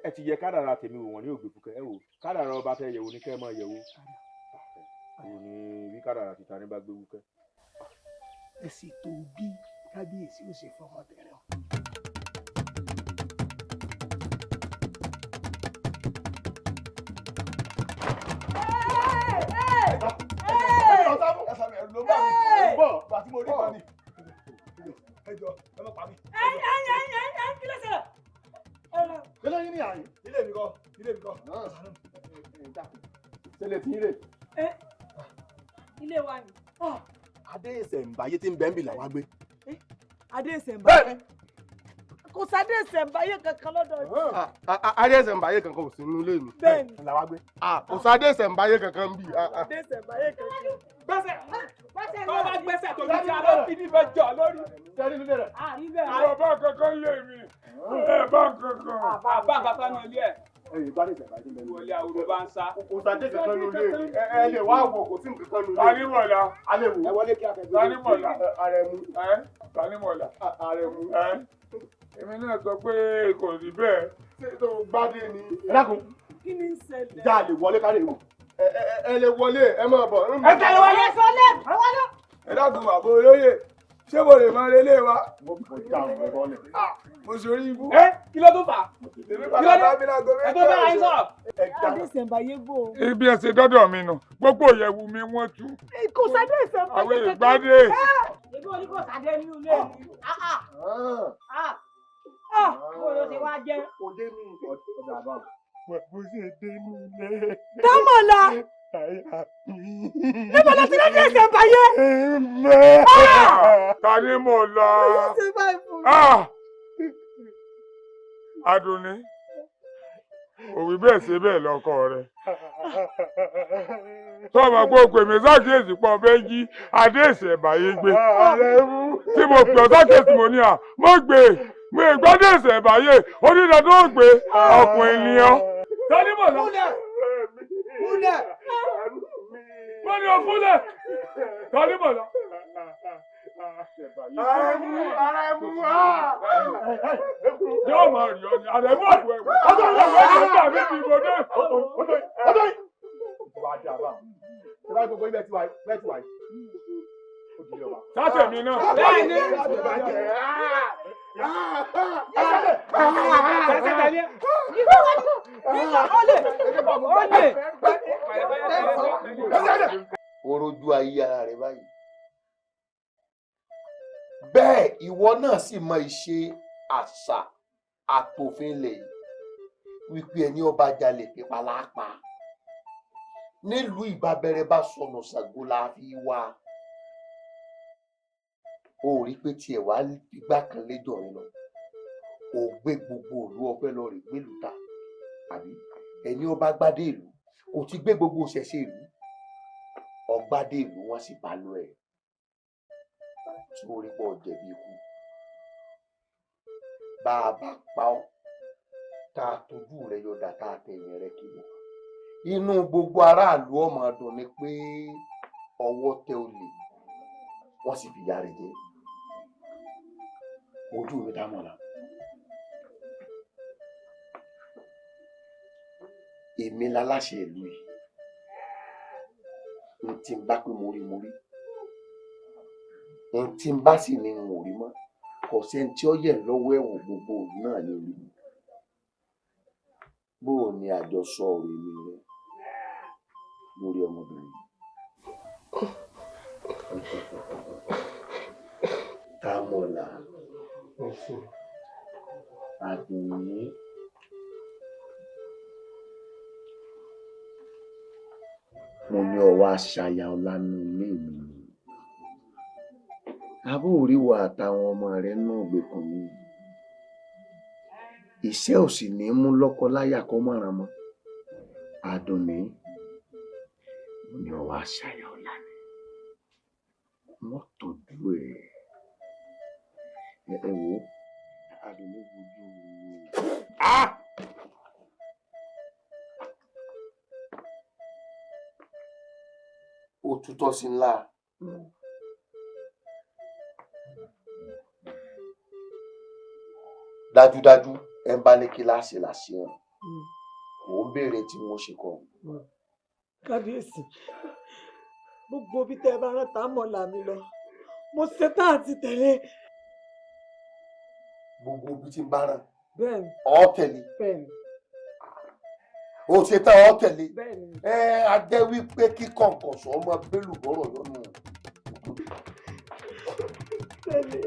Speaker 9: ẹ ti yẹ kádàrá tèmi wò wọn ní ògbé fúkẹ́ ẹ wò kádàrá ọba tẹ yẹ̀wò ní kẹ́ ẹ máa yẹ̀wò wò ní bí kádàrá ti ta ní bá gbé wúkẹ́.
Speaker 2: ẹ sì tó bí kábíyèsí ó ṣe fọmọbìnrin o.
Speaker 6: ló bá mi
Speaker 3: ilé wa ni.
Speaker 9: adé ìṣẹ̀ǹbáyé tí ń bẹ ń bì làwọn gbé.
Speaker 3: adé ìṣẹ̀ǹbáyé kò sádé ìṣẹ̀ǹbáyé kankan lọ́dọ̀ yìí.
Speaker 6: adé ìṣẹ̀ǹbáyé kankan ò sí nínú ilé mi.
Speaker 3: bẹ́ẹ̀ni
Speaker 9: làwọn gbé.
Speaker 6: kò sádé ìṣẹ̀ǹbáyé kankan ń bì.
Speaker 3: adé ìṣẹ̀ǹbáyé kankan.
Speaker 10: gbẹ́sẹ̀ tó bá gbẹ́sẹ̀ tó ní ti alọ́ fi ní bẹ jọ lórí.
Speaker 5: bá kankan lé mi bá kankan.
Speaker 10: bá kankan náà lé ẹ̀.
Speaker 6: ẹ̀yin bá lè ṣẹ̀ǹbáyé lẹ́nu.
Speaker 10: wọlé àwòrán bá ń sá.
Speaker 6: kò sádé kankan ló lé mi. ẹ lè wá wò kò sí nǹkan kan ló lé mi.
Speaker 5: Tanímọ̀lá.
Speaker 6: alẹ́ wò.
Speaker 7: ẹ wọlé kí a fẹ́ gbé.
Speaker 5: Tanímọ̀lá.
Speaker 6: Àrẹ̀mú.
Speaker 5: Tanímọ̀lá.
Speaker 6: Àrẹ̀mú.
Speaker 5: èmi náà sọ pé kò rí bẹ́ẹ̀.
Speaker 6: ṣé tó gbádé ni. ẹ dákun.
Speaker 3: kí ni ń ṣẹlẹ̀.
Speaker 6: já lè wọlé ká lè wò. ẹ lè wọlé ẹ máa bọ̀.
Speaker 3: ẹ tẹ̀lé wọlé sọlẹ̀ wọlé.
Speaker 5: ẹ dákun àbò olóyè ṣé mo lè máa relé wa.
Speaker 6: mo já àwọn ẹ̀rọ lẹ̀.
Speaker 5: mo ṣorí ibú.
Speaker 10: kí ló tún fà.
Speaker 5: èmi padà bá mi lágbo
Speaker 10: ẹ tó bá yín sọ̀rọ̀.
Speaker 3: adé ìṣẹ̀ǹbáyé bò.
Speaker 5: ibi ẹ ṣe dọ́dọ̀ mi nù gbogbo ìyẹ̀wù mi wọ́n tú.
Speaker 3: kò sádé ìṣẹ̀ǹbáyé
Speaker 5: àwọn
Speaker 3: kankan.
Speaker 5: ìgbádé.
Speaker 3: ìbí oní kò sádé nínú ilé mi. bó ló ṣe wá jẹ́.
Speaker 6: kò dé mi ọ̀dà àbáwọ̀.
Speaker 5: bó ṣe dé inú ilé.
Speaker 3: Dámọ̀lá. níbo ló ti lọ dé ìṣẹ̀ǹbáyé.
Speaker 5: Tanímọ̀lá.
Speaker 3: ṣe báyìí fún mi.
Speaker 5: Adùnní òwì bẹ́ẹ̀ ṣe bẹ́ẹ̀ lọ́kọ rẹ̀. tọ́mọ pé o pè mí sákèsì pọ̀ bẹ́ẹ̀ yí adé ìṣẹ̀ǹbáyé gbé. tí mo pè ọ́ sákèsì mo ní à mo gbé mi ìgbádé ìṣẹ̀ǹbáyé onídàá ó gbé ọkùnrin ni ọ́. Tanímọ̀lá.
Speaker 7: múlẹ̀.
Speaker 5: mo ní o fúnlẹ̀. Tanímọ̀lá.
Speaker 6: Àrẹ̀mú.
Speaker 5: yóò máa rí ọ ní Àrẹ̀mú ọ̀pọ̀ ẹ̀wọ̀. ọjọ́ ìwé ẹ̀jẹ̀ ń bà mí bí mo dé.
Speaker 6: ìbá gbogbo ibẹ̀ tí wà yìí.
Speaker 5: sátẹ̀mí náà.
Speaker 10: bẹ́ẹ̀ni.
Speaker 2: ó rojú ayé ara rẹ̀ báyìí. bẹ́ẹ̀ ìwọ náà sì mọ ìṣe àṣà àtòfin ilẹ̀ yìí wípé ẹni ọba jalè pípa lápá nílùú ìbábẹ́rẹ́ bá sọnù Ṣàngó la fi wá. ó rí pé tiẹ̀ wá igbá kan léjọ rẹ lọ ò gbé gbogbo ìlú ọ̀fẹ́ lọ rè gbélùú ta àbí ẹni ọba gbádé ìlú kò ti gbé gbogbo òṣèṣe ìlú ọgbádé ìlú wọn sì bá lọ ẹ tí ó rí pọ̀ jẹ̀bi ikú. bá a bá pa ọ́ tá a tójú rẹ yọ̀dà tá a tẹ̀yìn rẹ kiri inú gbogbo aráàlú ọmọ dùn ni pé ọwọ́ tẹ olè wọ́n sì fìyà rẹ̀ jẹ. ojú mi Dámọ̀lá. èmi láláṣẹ ìlú yìí n tí n bá pé mo rí n tí n bá sì ní n ò rí mọ́ kò sẹ́ni tí ó yẹ̀ lọ́wọ́ ẹ̀wọ̀n gbogbo òun náà ní orí mi. bó o ní àjọsọ ọ̀rọ̀ èmi rẹ lórí ọmọbìnrin. Dámọ̀lá. Àdùnní. mo ní ọwọ́ àṣàyà ọlánú ilé mi ni àbúrò àtàwọn ọmọ rẹ̀ nù gbẹ̀kùn mi iṣẹ́ ò sì ní mú lọ́kọ-láyà kó mọ̀ràn mọ́. Àdùnní mo ní ọwọ́ àṣàyà ọlánú wọ́n tọ́jú ẹ̀ wò Àdùnní wojú mi. ó tútọ́ sí ńlá. dájúdájú ẹ ń bá ní kíláàsì làṣẹ hàn mò ń béèrè tí wọn ṣe kọ.
Speaker 3: kábíyèsí gbogbo bí tẹ bá rán Dámọ̀lá mi lọ mo ṣetán àti tẹ̀lé.
Speaker 2: gbogbo bí tí ń bá rán
Speaker 3: bẹ́ẹ̀ni
Speaker 2: ọ tẹ̀lé.
Speaker 3: bẹ́ẹ̀ni
Speaker 2: ó ṣetán ọ tẹ̀lé.
Speaker 3: bẹ́ẹ̀ni.
Speaker 2: a jẹ́ wípé kíkọ̀ kọ̀sọ̀ ọmọ bélù bọ́rọ̀ yọnu.
Speaker 3: tẹ̀lé.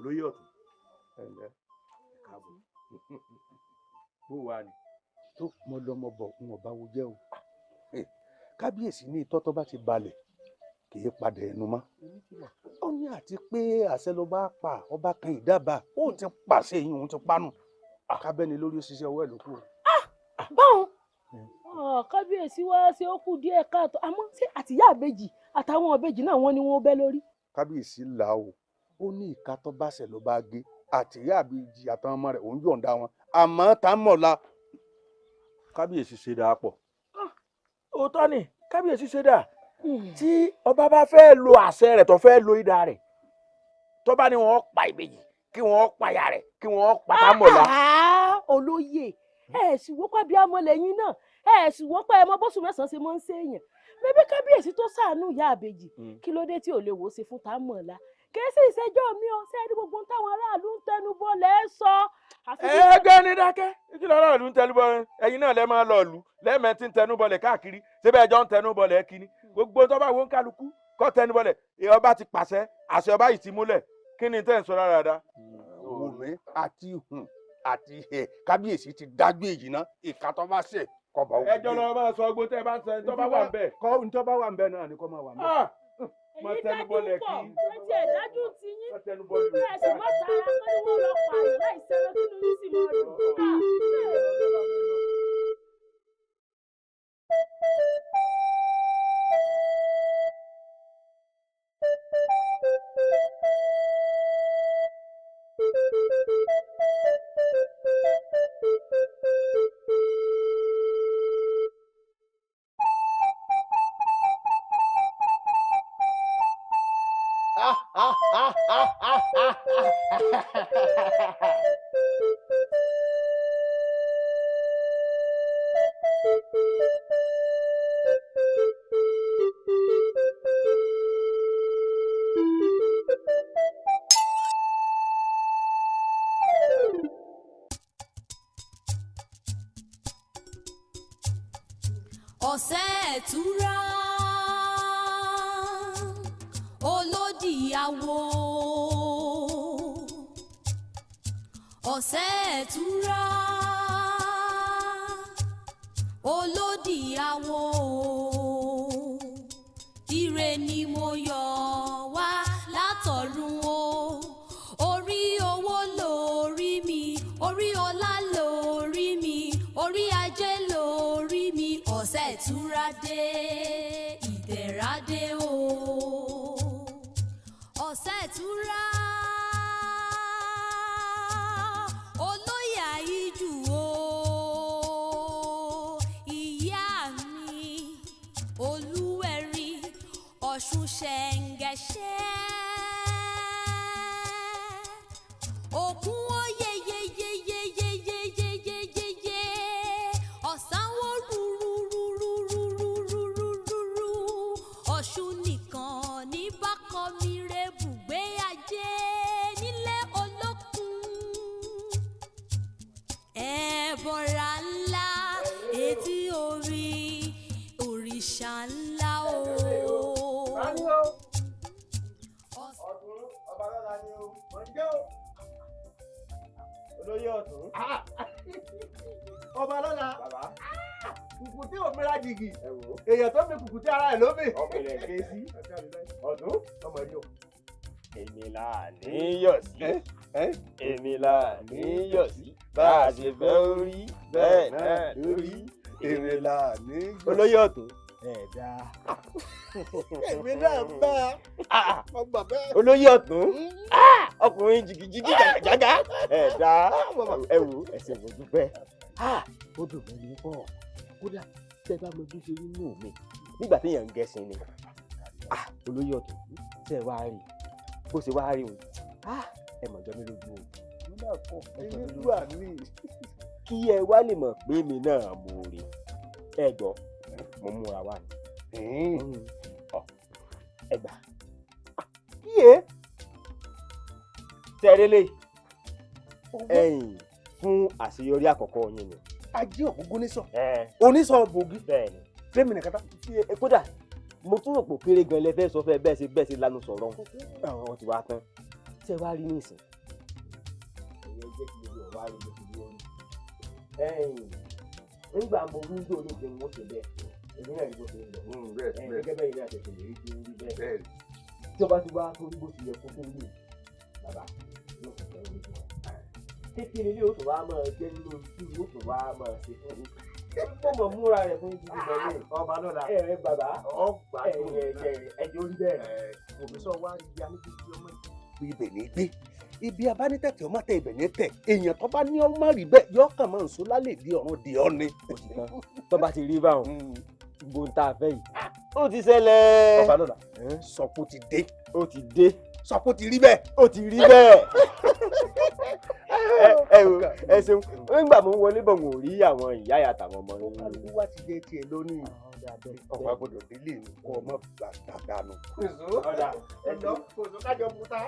Speaker 9: olóyè ọ̀tún ẹ̀lẹ́ káàbọ̀ bó wà ní.
Speaker 2: tó mọ lọmọ bọ ń ọba wo jẹ o kábíyèsí ní ìtọ́tọ́ bá ti balẹ̀ kì í padà ẹnu mọ́ ó ní àti pé àṣẹ ló bá pa ọba kan ìdábàá ó ti pàṣẹ yìí òun ti panu àkábẹ́ni lórí òṣìṣẹ́ ọwọ́ ẹ̀ ló kù.
Speaker 11: báwọn kábíyèsí wá ṣe ó kù díẹ̀ káàtó àmọ́ ṣé àtìyá àbèjì àtàwọn àbèjì náà wọ́n ní wọ́n bẹ́ lórí.
Speaker 2: kábíyèsí là o ó ní ìka tó bá ṣẹ ló bá gé àtìyá àbèjì àtàwọn ọmọ rẹ̀ òun yọ̀ǹda wọn àmọ́ tá a mọ̀ la.
Speaker 9: kábíyèsí ṣe dáa pọ̀. òótọ́ ni kábíyèsí ṣe dáa tí ọba bá fẹ́ lo àṣẹ rẹ̀ tó fẹ́ lo idà rẹ̀ tó bá ní wọ́n pa ìbejì kí wọ́n pa ìyá rẹ̀ kí wọ́n pa támọ̀lá.
Speaker 11: olóyè ẹ sì wọ́pọ̀ bí amọ̀lẹ́yìn náà ẹ sì wọ́pọ̀ ẹ mọ bóṣù mẹ́sàn-án ṣe máa ń ṣèyàn bébí kábíyèsí tó ṣàánú ìyá àbèjì kí ló dé tí ò lè wò ó ṣe fún támọ̀lá kìí sí ìṣẹ́jọ́ mi ò ṣe é ní gbogbo táwọn aráàlú ń tẹnu bọ́lẹ̀ sọ.
Speaker 9: ẹgbẹ́ ni dákẹ́ kí lọ́ọ́ aráàlú ń tẹnu bọ́lẹ̀ ẹ̀yin náà lẹ́ máa lọ lù lẹ́ẹ̀mẹ́ tí ń tẹnu bọ́lẹ̀ káàkiri síbẹ̀ ẹjọ́ ń tẹnu bọ́lẹ̀ kíní gbogbo tó bá wo ń kálukú kọ́ tẹnu bọ́lẹ̀ ọba ti pàṣẹ àṣẹ ọba yìí ti múlẹ̀ kí ni tẹ́ ń sọ rárá dá.
Speaker 2: wùmí àti àti kábíyèsí ti dájú èyí ná ìka tó bá ṣe kọba òkú.
Speaker 9: ẹjọ́ lọ́wọ́ máa sọ ogbó tẹ́ ẹ bá ń sọ ẹni tó bá wà ń bẹ̀.
Speaker 2: kọ́ ní tó bá wà ń bẹ̀ náà ni kò máa wà ń bẹ̀.
Speaker 11: èyí dájú pọ̀ ẹtì ẹ̀dájú ti yín bẹ́ẹ̀ sì má tara kọ́ ni wọ́n lọ pààyàn láì sẹ́wọ́n kí ló ń sì mọ́ ọdún.
Speaker 1: ọ̀sẹ̀ ẹ̀túnra olódìyàwó ọ̀sẹ̀ ẹ̀túnra olódìyàwó ire ni mo yọ̀ wá látọ̀run o orí owó lórí mi orí ọlá lórí mi orí ajé lórí mi ọ̀sẹ̀ ìtura dé ìdẹ̀ra dé o ọ̀sẹ̀ ìtura olóyè àyíjù o ìyá mi olúwẹ̀rí ọ̀ṣun ṣẹ̀ǹgẹ̀ṣẹ̀ òkun ó yeyeyeyeyeyeyeyeye ọ̀sán wo rúrúrúrúrúrúrú ọ̀ṣun nìkan ní bákọ́ mi re bùgbé ajé nílé olókun ẹ̀bọ̀ra ńlá etí orí òrìṣà ńlá o.
Speaker 7: ọ̀tún ọba lọ́la ni o mọ̀ ń jẹ́ o. olóyè ọ̀tún. ọba lọ́la. bàbá. kùkù tí ò mìíràn jìgì. èèyàn tó fi kùkù tí ara ẹ̀ ló bì.
Speaker 10: ọkùnrin ké sí.
Speaker 7: ọ̀tún ọmọ ẹ̀jọ̀.
Speaker 10: èmi là ní yọ̀ sí. èmi là ní yọ̀ sí. bá a ṣe fẹ́ orí bẹ́ẹ̀ náà lórí.
Speaker 2: èrè là ní.
Speaker 10: olóyè ọ̀tún.
Speaker 7: ẹ̀dá. èmi náà bá ọgbà bẹ́ẹ̀.
Speaker 10: olóyè ọ̀tún. ọkùnrin jìgìjìgì jàgàjàgà. ẹ̀dá ẹ wò ẹsẹ̀ mo dúpẹ́. ó dùn mí ní pọ̀ kódà tẹ́ bá mọ bí ṣe rí nù mí nígbà téèyàn ń gẹ̀ẹ́sìn ni. olóyè ọ̀tún tẹ́ ẹ wá rí bó ṣe wá rí òun ẹ mọ̀ jọ mí lójú o. kí ẹ wá lè mọ̀ pé mi náà mo rí ẹ gbọ́ mo múra wá ni. ẹ gbà kíyè tẹ́rẹ́lẹ̀ ẹ̀yìn fún àṣeyọrí àkọ́kọ́ yín ni.
Speaker 2: ajé ògúngún nísọ onísọ bògì
Speaker 10: bẹ́ẹ̀ni
Speaker 2: tèmi nìkan tá.
Speaker 10: kódà mo tún rò pé kéré gan lẹfẹ sọ fẹ bẹ́ẹ̀ ṣe lanu sọ̀rọ̀ ọ ti wá tán tí ẹ wá rí nísìn wá ní bó ti rí orí. Nígbà mo rí ní òní ìpinnu mo ṣe bẹ́ẹ̀ èmi náà ní bó ṣe ń lọ. Gẹ́gẹ́ bẹ́ẹ̀ ni àtẹ̀tẹ̀ lè rí ti ń rí bẹ́ẹ̀. Tí ọba ti wá torí bó ti yẹ kó tó rí bàbá yóò fi fẹ́ orí fún ọ. Kékeré ilé oṣù wa máa jẹ́ nínú tí oṣù wa máa ṣe fún mi. Ó mọ̀ múra rẹ̀ fún ibi ìbọn ní ọba náà la. Bàbá ọgbà tó ẹ̀jẹ̀ orí bẹ́ẹ̀. Òfìsọ̀ wa rí ya níbi tí ọmọ ìgbé ibẹ̀ ní gbé. Ibi abánitẹ̀tẹ̀ ọmọ tẹ ibẹ̀ ní tẹ̀. Èèyàn tó bá ní ọmọ rí bẹ́ẹ̀ yọ kàn máa ń so lálẹ́ di ọ̀run di ọ́ ni. Tó bá ti rí báwọn gbogbo ń ta àfẹ́ yìí. Ó ti ṣẹlẹ̀.
Speaker 6: Ọba náà la sọ pé ó ti dé.
Speaker 10: Ó ti dé.
Speaker 6: Sọ pé ó ti rí bẹ́ẹ̀.
Speaker 10: Ó ti rí bẹ́ẹ̀. Ẹ ṣeun nígbà mo ń wọlé bọ̀ mo rí àwọn ìyá àtàwọn ọmọ yín.
Speaker 6: Kálukú wá ti jẹ́ tiẹ̀ lónìí. Ọba gbọdọ̀ délé ní kọ́ ọmọ gbàgbà nù.
Speaker 10: Ọ̀dà
Speaker 6: ẹjọ́ kò tó kájọ puta.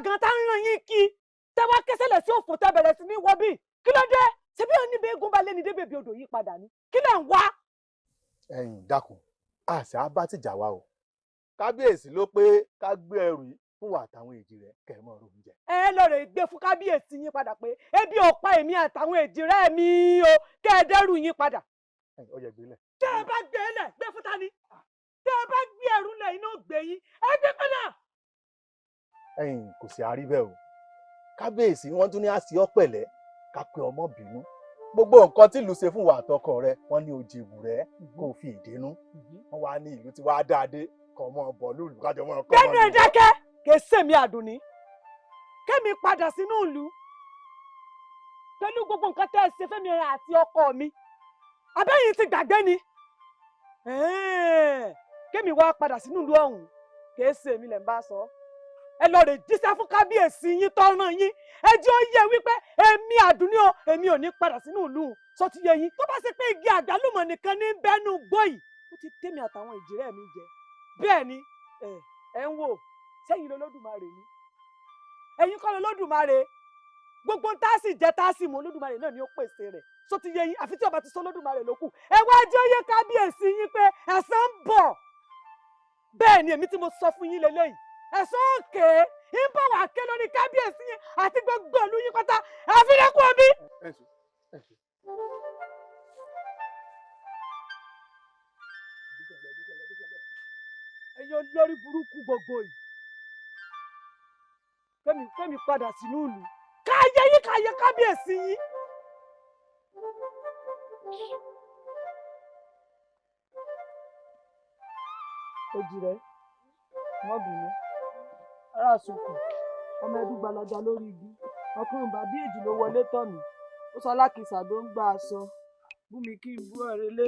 Speaker 3: gan tá ń ràn yín kí tẹ wá kẹsẹ̀lẹ̀ sí òfò tẹ bẹ̀rẹ̀ sí ní wọ́ bí kí ló dé ṣebí òní bí eégún bá lé ní débèbí odò yí padà ní kí lẹ̀ ń wá.
Speaker 6: ẹ̀yin dákun àṣà bá tìjà wa o kábíyèsí ló pé ká gbé ẹrù yìí fún wa àtàwọn èjì rẹ kẹ́ ẹ mọ ọrùn oúnjẹ.
Speaker 3: ẹ lọ rè gbé fún kábíyèsí yín padà pé ebi ò pa èmi àtàwọn èjì rẹ mi o kẹ́ ẹ dẹ́rù yín padà.
Speaker 6: ó yẹ gbélé.
Speaker 3: tẹ́ ẹ bá gbé lẹ̀ gbé fún tani tẹ́ ẹ bá gbé ẹrù lẹ̀ iná gbé yín ẹ gbé padà.
Speaker 6: ẹ̀yin kò sí àárí bẹ́ẹ̀ o kábíyèsí wọ́n tún ní àsì ọ̀pẹ̀lẹ́ ká pé ọmọ bínú gbogbo nǹkan tí ìlú ṣe fún wa àtọkọ rẹ wọ́n ní oje ìwù rẹ kó fi ìdénú wọ́n wá ní ìlú tí wàá dáadé kọ mọ bọ lóòlù kájọ mọ ọkọ.
Speaker 3: kẹ́nu ẹ̀ dákẹ́ kè sèmi Àdùnní kémi padà sínú ìlú pẹ̀lú gbogbo nǹkan tẹ́ ẹ ṣe fẹ́mi àti ọkọ mi abẹ́yìn ti gbàgbé ni kémi wá padà sínú ìlú ọ̀hún kè sèmi lẹ̀ ń bá sọ ẹ lọ rè jíṣẹ́ fún kábíyèsí yín tọ́ràn yín ẹ jẹ́ ó yẹ wípé èmi Àdùnní o èmi ò ní padà sínú ìlú sọ ti yẹ yín tó bá ṣe pé igi àgbálùmọ̀ nìkan ní bẹ́nu gbòyì ó ti tèmi àtàwọn ìjìrẹ́ mi jẹ bẹ́ẹ̀ ni ẹ ń wò sẹ́yìn lọ́lọ́dùmarè ni ẹ̀yin kọ́ lọ́lọ́dùmarè gbogbo tá a sì jẹ́ tá a sì mú Olódùmarè náà ni ó pèsè rẹ̀ sọ ti yẹ yín àfi tí ọba ti sọ Olódùmarè ló kù ẹ wá jẹ́ ó yẹ kábíyèsí yín pé ẹ̀san ń bọ̀ bẹ́ẹ̀ ni èmi tí mo sọ fún yín lélẹ́yìí ẹ̀sọ́ òkè ń bọ̀ wá ké lórí kábíyèsí yín àti gbogbo ìlú yín pátá àfihàn omi. ẹ̀yin olórí burúkú gbogbo yìí kẹ́mi padà sínú ìlú káyé yín káyé kábíyèsí yín. ojì rẹ wọ́n bínú ará sunkún ọmọ ẹdún gbalaja lórí igi ọkùnrin bàbí èjì ló wọlé tọ̀ mí ó sọ alákìsà ló ń gbá aṣọ bú mi kí n bú ẹrẹlé.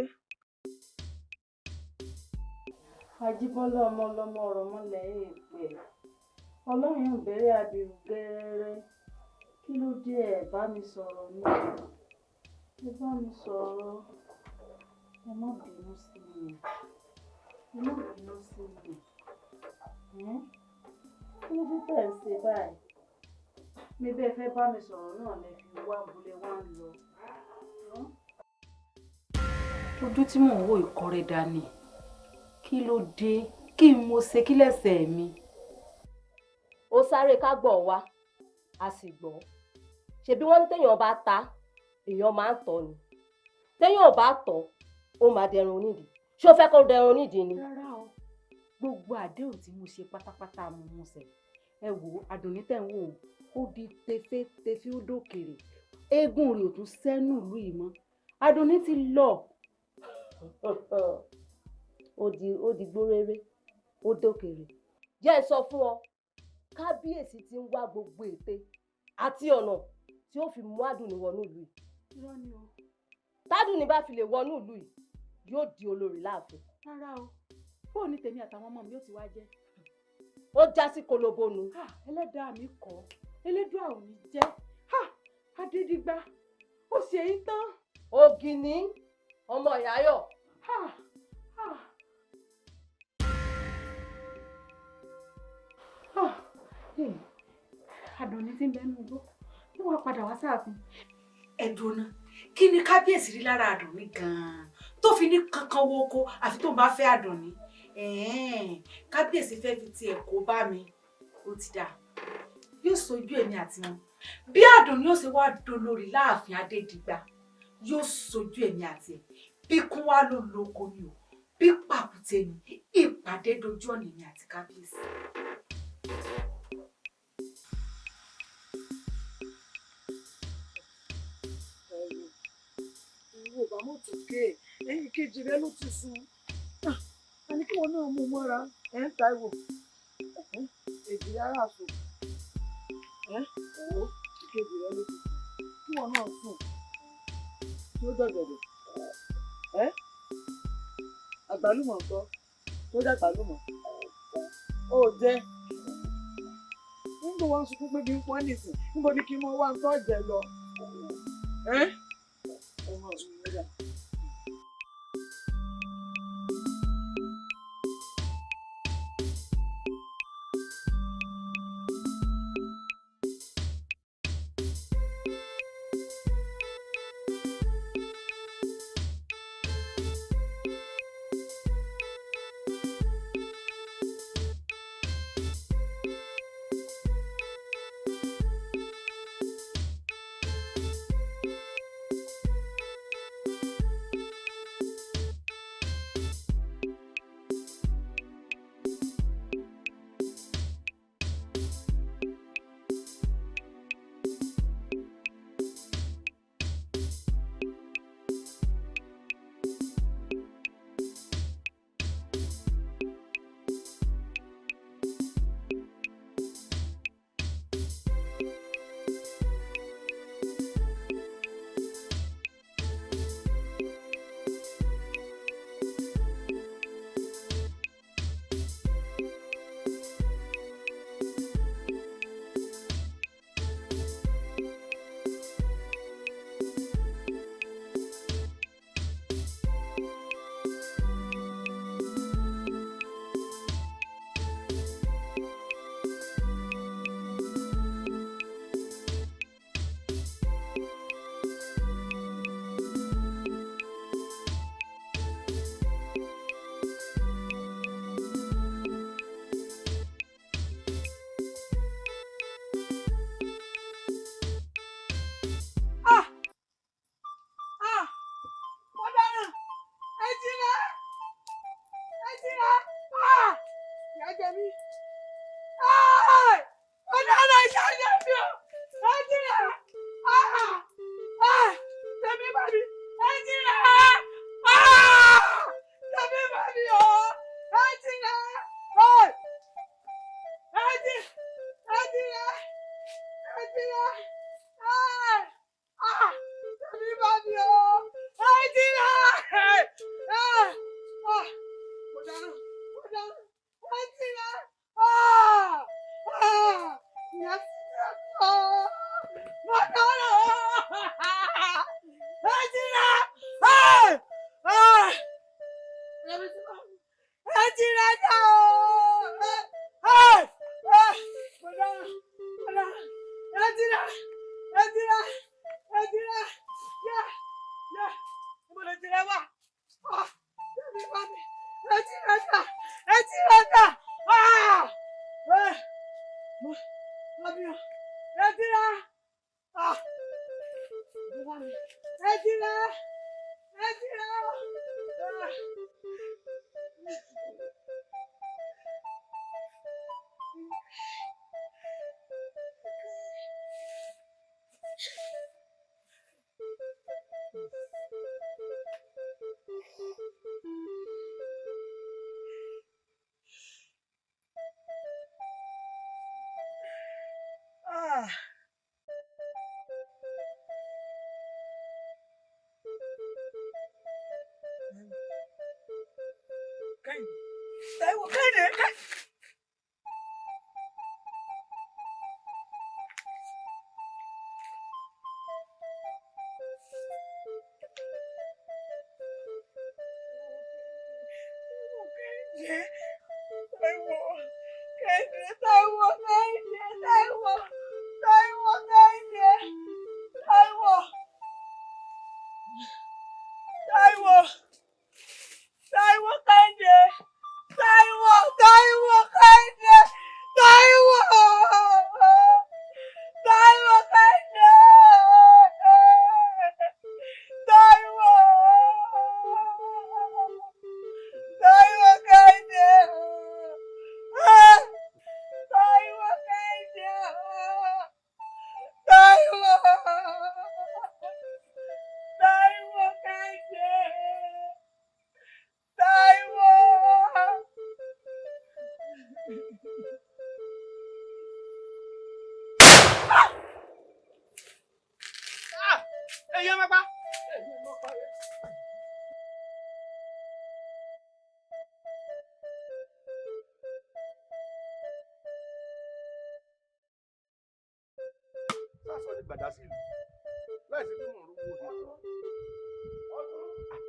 Speaker 4: Àjíbọ́lá ọmọ ọlọ́mọ ọ̀rọ̀ mọ́lẹ̀ èèpẹ̀ ọlọ́run ń bẹ̀rẹ̀ àbẹ̀rù gẹ́rẹ́ kí ló dé ẹ̀ bá mi sọ̀rọ̀ ni ẹ bá mi sọ̀rọ̀ ẹ má bínú sí mi ẹ má bínú sí mi. Kí ló dé tẹ̀ ń ṣe báyìí? Mi bẹ́ẹ̀ fẹ́ bá mi sọ̀rọ̀ náà lẹ fi wá abúlé wá ń lọ. Ojú tí mò ń wò ìkọrẹ dání. Kí ló dé? Kí n mo ṣe kí lẹ́sẹ̀ mi?
Speaker 11: Ó sáré ká gbọ̀ wá, a sì gbọ́. Ṣebí wọ́n ní téèyàn bá ta, èèyàn máa ń tọ̀ ni. Téèyàn ò bá tọ̀, ó máa dẹrun onídìí. Ṣé o fẹ́ kó dẹrun onídìí ni?
Speaker 4: Rárá o. Gbogbo àdéhùn tí mo ṣe pátápátá mo mú ṣẹ. Ẹ wò Àdùnní tẹ̀ ń wò ó di tefétefé ó dókèrè eégún rẹ̀ ò tún sẹ́nu ìlú yìí mọ́ Àdùnní ti lọ.
Speaker 11: Ó di gbóréré ó dókèrè. Jẹ́ ẹ sọ fún ọ kábíyèsí ti ń wá gbogbo ète àti ọ̀nà tí ó fi mú Àdùnní wọnú ìlú yìí.
Speaker 4: irọ́ ni o.
Speaker 11: Tádùnní bá fi lè wọnú ìlú yìí yóò di olórí láàfin.
Speaker 4: rárá o fóònù tèmi àtàwọn ọmọ mi yóò ti wá jẹ́.
Speaker 11: ó já sí kolobonu.
Speaker 4: ẹlẹ́dàá mi kọ́ elédùà ò ní jẹ́ adédìgbà ó ṣe é tán.
Speaker 11: Ògìní ọmọ Ìyáyọ̀.
Speaker 4: Àdùnní tí ń bẹ nínú igbó ló wá padà wá sáàfin.
Speaker 12: ẹ̀dùn náà kí ni kábíyèsí rí lára Àdùnní gan-an tó fi ní kankan wo oko àfi tó ń bá fẹ́ Àdùnní kábíyèsí fẹ́ fi tiẹ̀ kó bá mi ó ti dà yóò sojú èmi àti wọn bí Àdùnní yóò ṣe wá dolórí láàfin Adédìgbà yóò sojú èmi àti ẹ̀ bí kún wá ló lóko ni o bí pàkúté ni ìpàdé dojú ọ̀nà èmi àti kábíyèsí.
Speaker 3: Yorùbá mọ̀ tó ké ẹ̀yìn kejì rẹ ló ti sùn a ní kí wọn náà mú mọ́ra ẹ̀ ń Táíwò èjì rárá sùn owó ìkejì rẹ ló ti sùn kí wọn náà sùn tí ó dọ̀gẹ̀dẹ̀ àgbálùmọ̀ nǹkan tó dàgbálùmọ̀ ó jẹ́ nígbà wọn sunkún pé bí ń pọ́n nìsín níbo ni kí n mọ wá ń tọ́ jẹ lọ ọmọ mi nígbà. Táíwò Kẹ́hìndé.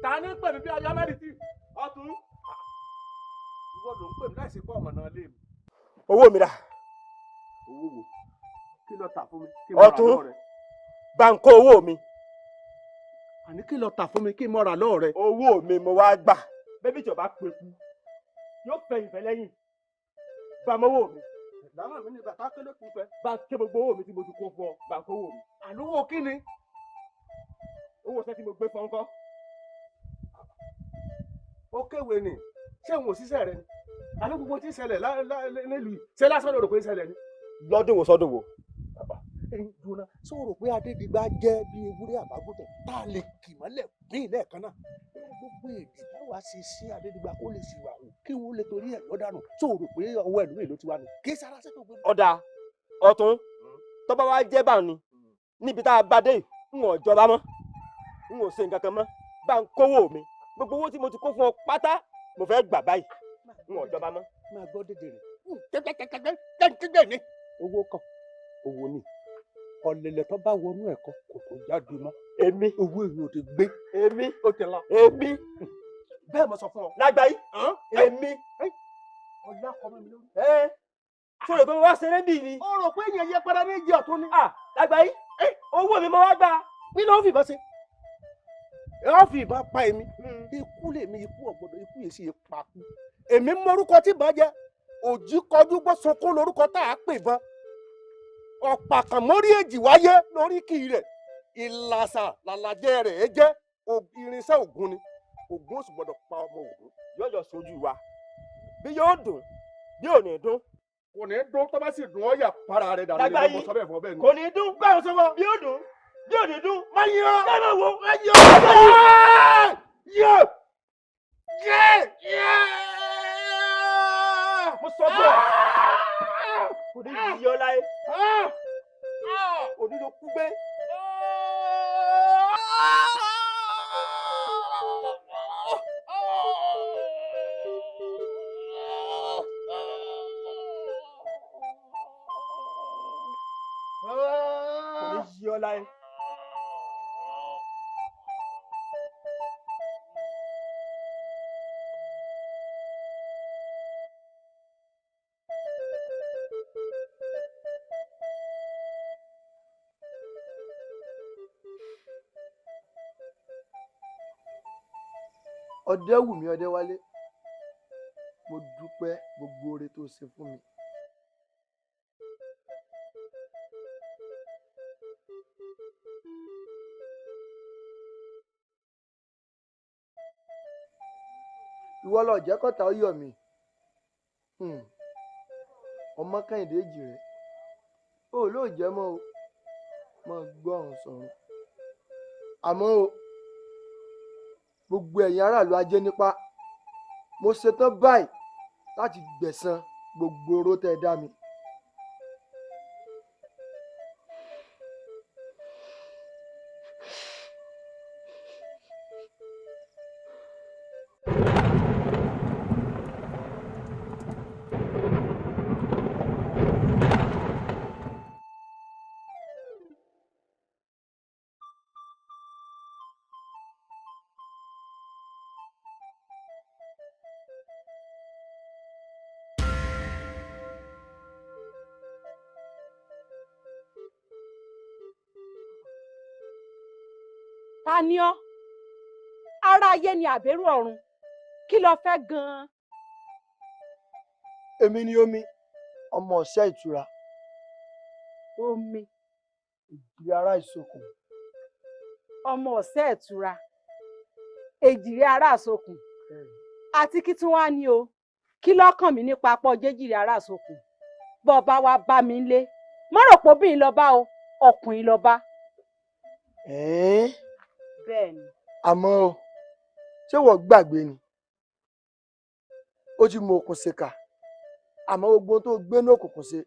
Speaker 7: Ta ni pè mí bí ayé amẹ́rìtì ọ̀tún ìwọ ló ń pè mí láìsí pé ọmọ náà lé mi.
Speaker 10: owó mi dà.
Speaker 7: owó wo kí ló tà fún mi kí n mọ ra lọ́wọ́ rẹ.
Speaker 10: bá ń kó owó mi.
Speaker 7: àní kí ló tà fún mi kí n mọ ra lọ́wọ́ rẹ.
Speaker 10: owó mi mo wá gbà bébí ìjọba pè kú yóò fẹ́ ìfẹ́ lẹ́yìn bá mọ́wọ́ mi.
Speaker 7: ìdáná mi ní bàtà kélé kú fẹ́.
Speaker 10: bá ké gbogbo owó mi tí mo ti kó fún ọ bá ń kó owó mi.
Speaker 7: àlówó kí ni.
Speaker 10: owó sẹ́ tí mo gbé fún ọ kọ́.
Speaker 7: ó kéwé ni ṣé òun ò ṣiṣẹ́ rẹ ni àní gbogbo tí ń ṣẹlẹ̀ nílùú yìí ṣé lásán ló rò pé ń ṣẹlẹ̀ ni.
Speaker 10: lọ́dún wo sọ́dún wo.
Speaker 7: ẹyin dùnà ṣé o rò pé Adédìgbà jẹ́ bí ewúrẹ́ àbágùntàn tá a lè kì mọ́lẹ̀ ní lẹ́ẹ̀kan náà gbogbo èdè táwa ṣe sí Adédìgbà kó lè ṣìwà wò kí wọ́n lè torí ẹ̀ lọ́dànù ṣé o rò pé ọwọ́ ẹ̀lú èlò ti wà nù kí sára ṣètò gbé.
Speaker 10: ọ̀dà ọ̀tún tó bá wá jẹ́ báwọn ni níbi tá a bá dé n ò jọba mọ́ n ò ṣe nǹkan kan mọ́ bá ń kówó mi gbogbo owó tí mo ti kó fún ọ pátá mo fẹ́ gbà báyìí n ò jọba mọ́.
Speaker 7: máa gbọ́ dédé rẹ̀ ní owó kan owó ni ọ̀lẹ̀lẹ̀ tó bá wọnú ẹ̀kọ́ kò tó jáde mọ́.
Speaker 10: èmi
Speaker 7: owó èyí ò ti gbé.
Speaker 10: èmi
Speaker 7: ó ti lọ.
Speaker 10: èmi
Speaker 7: bẹ́ẹ̀ mo sọ fún ọ.
Speaker 10: lágbàáyé èmi.
Speaker 7: ọ̀la kọ́ mọ́ mi lórí.
Speaker 10: tó rò pé mo wá ṣeré bíi ni.
Speaker 7: ó rò pé èèyàn yẹpẹrẹ ní ìjì ọ̀tún ni.
Speaker 10: lágbàáyé owó mi mo wá gbà.
Speaker 7: kí ló ń fìbọn ṣe. ẹ fi ìbọn pa èmi ikú lèmi ikú ọ̀gbọ́dọ̀ ikú yìí sì pa kú èmi mọrúkọ tí ìbọn jẹ òjì kọjú gbọ́ sunkún lórúkọ tá a pè bọ́n ọ̀pá kan mórí èjì wáyé lórí kì í rẹ̀ ìlàsà làlàjẹ rẹ̀ ẹ jẹ́ irinṣẹ́ Ògún ni Ògún ó sì gbọ́dọ̀ pa ọmọ Ògún.
Speaker 10: yóò jọ sojú wa bí yóò dùn bí ò ní dùn.
Speaker 7: kò ní dún tó bá sì dùn ọ́ yà para rẹ̀ dànù
Speaker 10: lágbàáyé
Speaker 7: ní ọmọ sọ́bẹ̀ fún ọbẹ̀ ni.
Speaker 10: kò ní dùn gbàgbọ́ sọ́wọ́ bí yóò dùn bí ò ní dùn.
Speaker 7: má yí ọ
Speaker 10: ẹ máa wo
Speaker 7: má yí ọ yẹ
Speaker 10: mo sọ fún ọ kò ní yí ọ láyé òní ló kú gbé. kò ní yí ọ láyé.
Speaker 2: Ọdẹ́wùmí Ọdẹ́wálé mo dúpẹ́ gbogbo oore tó ṣe fún mi. ìwọ ló jẹ́ kọ́ta ó yọ̀ mí ọmọ Kẹ́hìndé èjì rẹ̀ ó lóò jẹ́ mọ́ o mọ́ gbọ́ ọ̀hún sọ̀rọ̀ àmọ́ o gbogbo ẹ̀yin aráàlú ajé nípa mo ṣetán báyìí láti gbẹ̀san gbogbo oró tẹ́ ẹ dá mi
Speaker 8: ta ni ọ́ ara ayé ni àbẹ̀rù ọ̀run kí lo fẹ́ gan-an.
Speaker 13: èmi ni omi ọmọ ọ̀sẹ̀ ìtura.
Speaker 8: omi.
Speaker 13: èjìrì ará ìsokùn.
Speaker 8: ọmọ ọ̀sẹ̀ ìtura èjìrì ará ìsokùn àti kí tún wá ní o kí lọ́kàn mi nípa pọ̀ jẹ́jìrì ará ìsokùn bọ́ ọba wa bá mi lé mọ́rọ̀ pọ̀ bí ìlọba o ọkùnrin lọ́ba. bẹ́ẹ̀ ni.
Speaker 13: àmọ́ o ṣé wọ́n gbàgbé ni ó ti mọ òkun ṣe kà àmọ́ gbogbo tó gbé ní òkùnkùn ṣe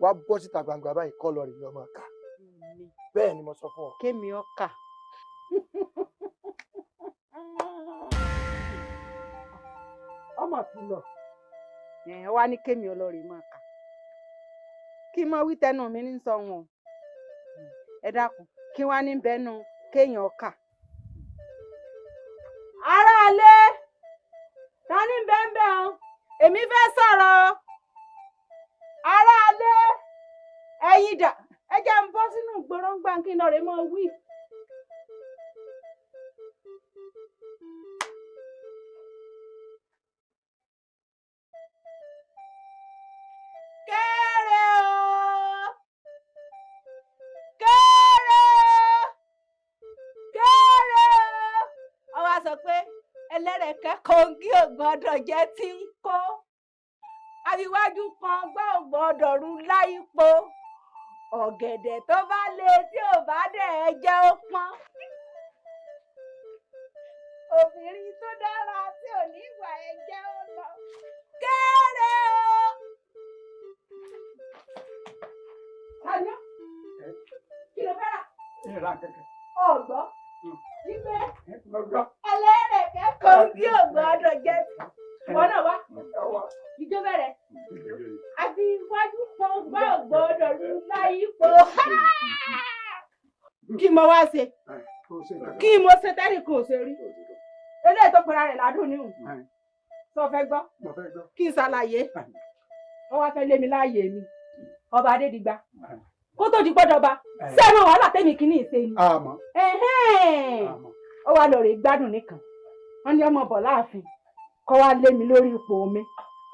Speaker 13: wàá bọ́ síta gbangba báyìí kọ́ lọ rèé ọmọ ká bẹ́ẹ̀ ni mo sọ fún ọ.
Speaker 8: kémi ọkà. ọmọ tún lọ wá ní kémi ọlọrin máa kà kí n mọ wí tẹnu mi ní sọ wọn ẹ dákun kí wá ní bẹnu kéèyàn ọkà. aráalé ta ní bẹ́ẹ̀ o èmi fẹ́ sọ̀rọ̀ aráalé ẹ̀yin dà ẹ jẹ́ ń bọ́ sínú ìgboro ń gbà kí n lọ rè mọ́ wí. kéré o kéré kéré o ọwọ́ sọ pé ẹlẹ́rẹ̀kẹ́ kòǹgì ò gbọ́dọ̀ jẹ́ tí ń kó àbíwájú kan gbọ́ ò gbọ́dọ̀ rú láìpo ọ̀gẹ̀dẹ̀ tó bá lé tí ò bá dẹ̀ ẹ jẹ́ ó pọ́n obìnrin tó dára tí ò ní ìwà ẹ jẹ́ ó lọ kéré o. Tanya kí ló fẹ́ rà? ọ̀gbọ́n wípé ẹlẹ́rẹ̀kẹ́ kòǹgì ò gbọ́dọ̀ jẹ́ wọn náà wá ìjọ bẹ̀rẹ̀ àti iwájú kan gbọ́ gbọ́dọ̀ rú láyípo kí mo wá ṣe kí mo ṣe tẹ́lẹ̀ kò ṣe rí eléyìí tó pera rẹ̀ ládùn níhùn tó fẹ́ gbọ́ kí n ṣàlàyé wọ́n wá fẹ́ lé mi láàyè mi ọba Adédìgbà kó tó di gbọ́dọ̀ bá sẹ́nu wàhálà tẹ́mi kìíní ìṣe ni ó wá lọ rè gbádùn nìkan wọ́n ní ọmọ bọ̀ láàfin kó wá lé mi lórí ipò mi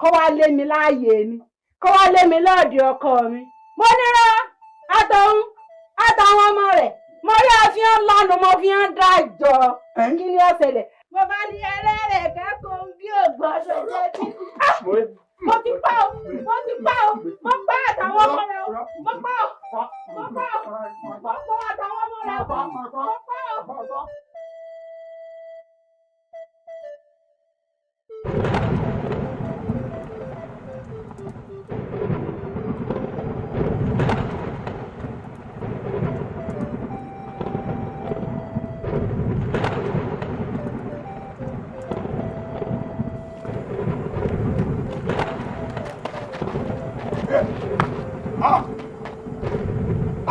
Speaker 8: kó wá lé mi láàyè mi kó wá lé mi lọ́ọ̀dì ọkọ mi mo nira àtọ̀hún àtàwọn ọmọ rẹ̀ mo rí àfihàn lánàá mo fi hàn dájọ́ kí ni ó ṣẹlẹ̀ mo bá ní ẹlẹ́rẹ̀kẹ́ kòǹgì ò gbọ́dọ̀ jẹ́ tí mo ti pa ọ́ mo ti pa ọ́ mo pa àtàwọn ọmọ rẹ̀ mo pa ọ́ mo pa ọ́ mo pa àtàwọn ọmọ rẹ̀ mo pa ọ́.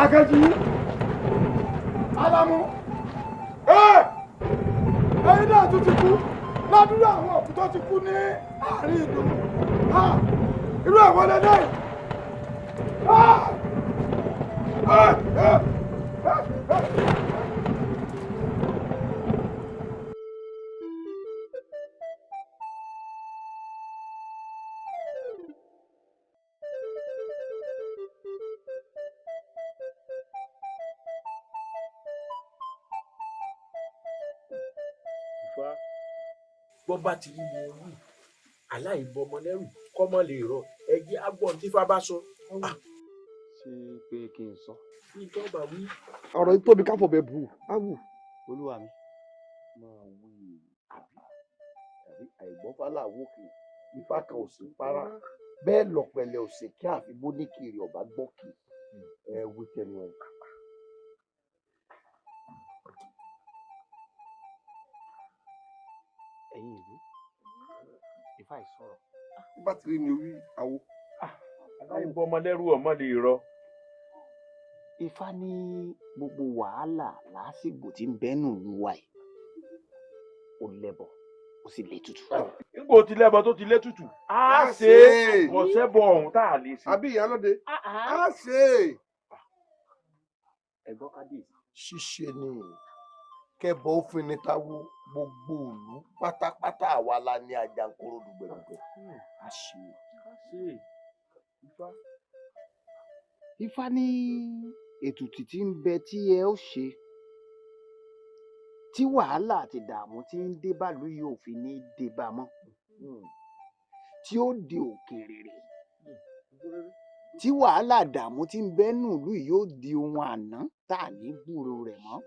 Speaker 2: Akaji Alamu ẹ̀yin náà tún ti kú ládùúgbò àwọn òkú tó ti kú ní àárín ìlú irú ẹ̀wọ̀n lẹ́dẹ̀
Speaker 9: bọ́ bá ti rí mi wí aláìbọmọ lẹ́rù kọ́mọ lè rọ ẹ̀jẹ̀ agbọ̀n tí fábá sọ.
Speaker 10: ṣé pé kí n sọ.
Speaker 9: ìjọba wí.
Speaker 13: ọ̀rọ̀ yìí tóbi káfọ̀ bẹ́ẹ̀ bù áwù.
Speaker 10: olúwa mi máa wí àbí àìgbọ́fálà wòkè
Speaker 2: ifá kan ò sí para bẹ́ẹ̀ lọ̀pẹ̀lẹ̀ ò sì kí àfi bó ní kiri ọ̀bá gbọ́ kì ẹ wí tẹnu ẹ̀.
Speaker 10: ẹ̀yin ìlú ifá ìsọ̀rọ̀.
Speaker 2: bá ti rí mi wí àwo.
Speaker 9: aláìbọmọ lẹ́rù ọmọ lè rọ.
Speaker 10: ifá ní gbogbo wàhálà lásìgbò tí ń bẹ́nu ìlú wa yìí ó lẹ́bọ̀ ó sì lé tutù.
Speaker 9: nígbò tí lẹ́bọ̀ tó ti lé tutù á ṣe é ọ̀sẹ́bọ̀ ọ̀hún tá a lè ṣe.
Speaker 2: àbí ìyálóde á ṣe é.
Speaker 10: ẹ̀gbọ́n kábíyèsí.
Speaker 2: ṣíṣe ni kẹbọ òfin ní táwo gbogbo ìlú pátápátá àwa la ní Àjàǹkórò dùgbẹ̀dùgbẹ̀.
Speaker 14: Ifá ní ètùtù tí ń bẹ tí ẹ ó ṣe tí wàhálà àti ìdààmú tí ń dé bàlú yìí ò fi ní dé bá mọ́, tí ó di òkèèrè tí wàhálà ìdààmú tí ń bẹ nù ìlú yìí yóò di ohun àná tá à ní gbúròó rẹ̀ mọ́.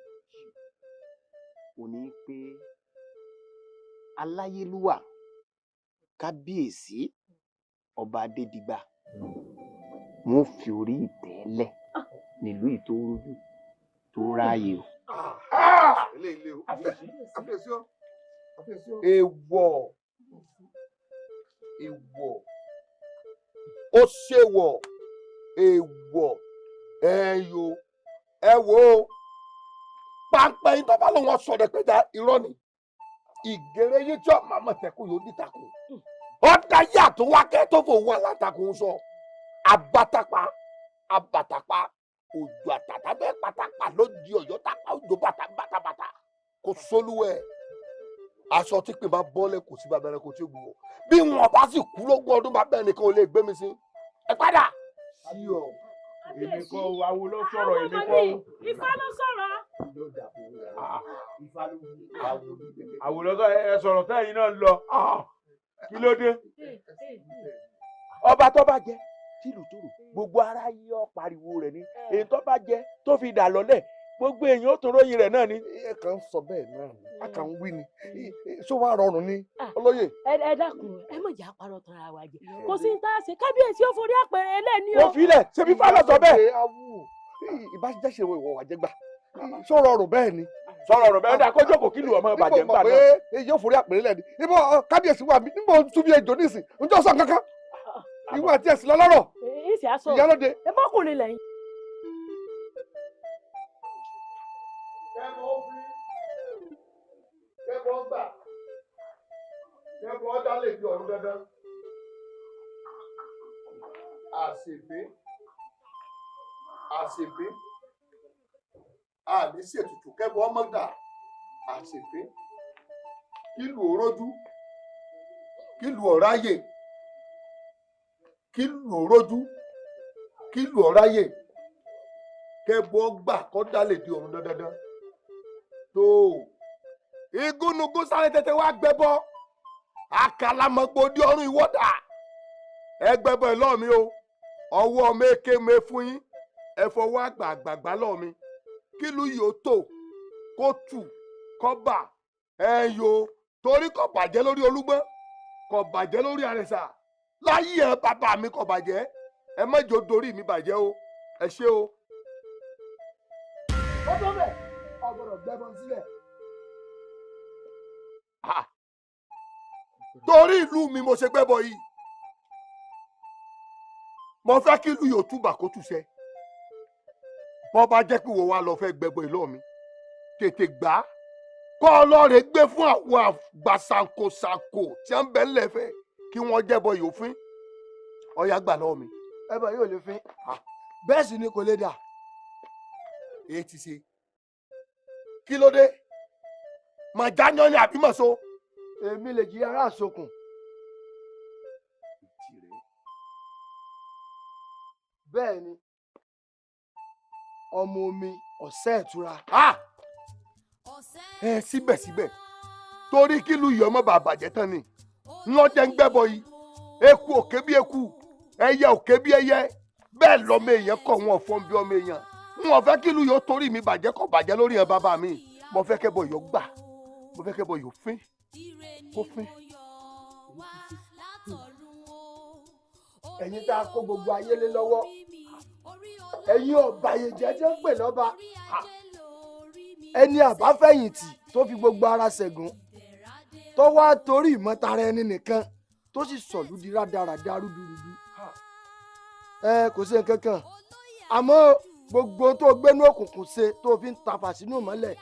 Speaker 14: Ó ní pé aláyélúwà kábíyèsí ọba Adédìgbà wọn fi orí ìtẹ́ lẹ̀ nílùú ìtòrójú tó ráàyè o.
Speaker 2: Èèwọ̀ ó ṣèwọ̀ èèwọ̀ ẹ̀yọ ẹ wo pápẹ́ yín tó bá lóun ọ̀sọ̀rọ̀ pẹ̀lú irọ́ ni ìgèrè yín tí ọmọ àmọ̀tẹ́kùn yóò dìtàkùn ọ̀dà yàtọ̀ wákẹ́ tó fò wà látàkùn sọ abatapa òjò àtàtà bẹ́ẹ̀ pátápá ló di ọ̀yọ́ tàpá òjò bàtàbàtà kò sólúwẹ̀ aṣọ tí pè bá bọ́lẹ̀ kò sí bàbá rẹ kò tí ì gbowó bí wọn bá sì kú lógún ọdún bàbá ẹnìkan ò lè gbé mi sí ẹ padà. sí ọ
Speaker 9: èmi kọ́ awo ló sọ̀rọ̀ èmi kọ́.
Speaker 11: Ifá ló sọ̀rọ̀.
Speaker 9: àwo ló sọ̀rọ̀ ẹ sọ̀rọ̀ tẹ́yìn náà lọ kí ló dé.
Speaker 10: ọba tó bá jẹ tìlù tòrò gbogbo ara yíyọ pariwo rẹ̀ ni èyí tó bá jẹ tó fi dà lọ́lẹ̀ gbogbo èèyàn ó tún ròyìn rẹ̀ náà ni.
Speaker 2: ẹ kàn ń sọ bẹ́ẹ̀ náà ni a kàn ń wí ni ṣó wàá rọrùn ni olóyè.
Speaker 11: ẹ dákun ẹ mọ̀ jà parọ́ tán ara wa jẹ kò sí ní tá a ṣe kábíyèsí ó forí àpẹẹrẹ ẹlẹ́ni o.
Speaker 10: mo fi ilẹ̀ ṣebí fálọ̀ sọ bẹ́ẹ̀.
Speaker 2: ìbáṣejẹ́ ṣe ìwọ̀ àjẹgbà ṣó rọrùn bẹ́ẹ̀ ni.
Speaker 10: sọ̀rọ̀ ọ̀rọ̀ bẹ́ẹ̀ dá kó jókòó kí lù ọmọ ìbàjẹ́ ń bà náà.
Speaker 2: èyí yóò forí àpẹẹrẹ lẹ́ni níbo kábíyèsí wà mí níbo tún bí ejò nísìn njọ́ sọ kankan ìwọ àti ẹ̀sìn lọ́lọ́rọ̀ ìyálóde.
Speaker 11: ẹ bọ́kùnrin lẹ́yìn.
Speaker 2: kẹ́kọ̀ọ́ gbà kẹ́kọ̀ọ́ dá lè di ọ̀run dandan àṣègbè àní ṣètùtù kẹ́kọ̀ọ́ mọ́gbà àṣègbè kílù òrójú kílù ọ̀ráyè kílù òrójú kílù ọ̀ráyè kẹ́kọ̀ọ́ gbà kọ́ dá lè di ọ̀run dandan tó igúnnugún sáré tètè wá gbẹbọ àkàlàmọ̀gbò di ọrùn ìwọ́dà ẹ gbẹbọ ìlọ́ mi o ọwọ́ méke me fún yín ẹ fọwọ́ àgbààgbà lọ́ mi kílù yìí ó tò kó tù kó bà ẹ yo torí kò bàjẹ́ lórí olúgbọ́n kò bàjẹ́ lórí àrẹ̀sà láyé ẹ bàbá mi kò bàjẹ́ ẹ mẹ́jọ dorí mi bàjẹ́ o ẹ ṣé o. ó tó bẹ́ẹ̀ ọgbọ́dọ̀ gbẹ́bọ sílẹ̀. torí ìlú mi mo ṣe gbẹ́bọ yìí mo fẹ́ kí ìlú yóò túbà kó túṣẹ bọ́ bá jẹ́ pé wo wa lọ fẹ́ gbẹ́bọ ìlú mi tètè gbà á kọ́ ọlọ́rẹ̀ gbé fún àwọn àgbà ṣàǹkóṣàǹkó tí wọ́n ń bẹ ńlẹ̀ fẹ́ kí wọ́n jẹ́bọ yóò fín ọ̀yá gbà lọ́wọ́ mi.
Speaker 13: ẹbọ yóò lè fín bẹ́ẹ̀ sì ni kò lè dà.
Speaker 2: èyí ti ṣe kí ló dé màá jáyán ni àbí màá so.
Speaker 13: èmi lè jí ara àsokùn. bẹ́ẹ̀ ni ọmọ omi ọ̀sẹ̀ ìtura.
Speaker 2: síbẹ̀síbẹ̀ torí kílù yìí ọmọ bàbà jẹ́ tán ni ńlọ́jẹ́ ń gbẹ́bọ yìí eku òkè bí eku ẹyẹ òkè bí ẹyẹ bẹ́ẹ̀ lọ́mọ èèyàn kọ̀ wọ́n fọ́n bí ọmọ èèyàn wọn fẹ́ kílù yìí ó torí mi bàjẹ́ kọ̀ bàjẹ́ lórí ẹ̀ bàbá mi mo fẹ́ kẹ́bọ yìí ó gbà mo fẹ́ kẹ́bọ yìí ó fín kó fín.
Speaker 13: ẹ̀yin tá a kó gbogbo ayé lé lọ́wọ́ ẹ̀yin ọ̀bàyéjẹ́ jẹ́ ń pè lọ́ba ẹni àbáfẹ̀yìntì tó fi gbogbo ara ṣẹ̀gùn tó wá torí ìmọ̀tara ẹni nìkan tó sì sọ̀lú di rádaràda rúdurùdu kò sí nǹkan kan àmọ́ gbogbo tó gbénú òkùnkùn ṣe tó fi ń tafà sínú ìmọ́lẹ̀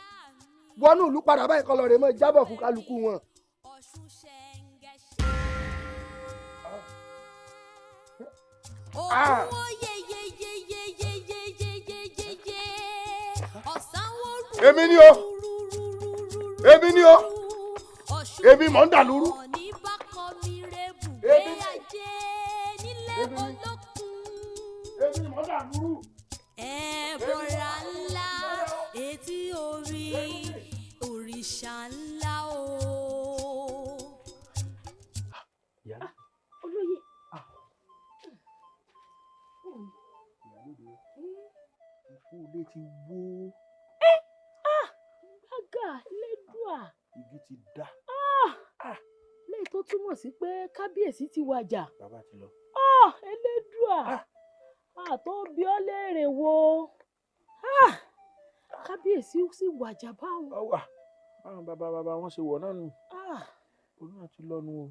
Speaker 13: wọnú ìlú padà báyìí kọ́ lọ rè mọ́ jábọ̀ fún kálukú wọn.
Speaker 2: èmi ni o èmi ni o èmi mọ̀ ń dà lúrú. èmi mọ̀ ń dà lúrú.
Speaker 1: ẹ̀bọ̀ra ńlá etí orí òrìṣà ńlá o.
Speaker 11: olóyè.
Speaker 9: ìfún ilé ti wó.
Speaker 11: gbàgà lẹ́dùá.
Speaker 9: igi ti dá.
Speaker 11: lẹ́yìn tó túmọ̀ sí pé kábíyèsí ti wàjà.
Speaker 9: bàbá ti lọ.
Speaker 11: ẹlẹ́dùá àtọ́ bí ọ léèrè wo kábíyèsí sì wàjà báwọn.
Speaker 9: ọwà àwọn bàbá wọn ṣe wọ̀ náà nù. òun náà ti lọ nù o.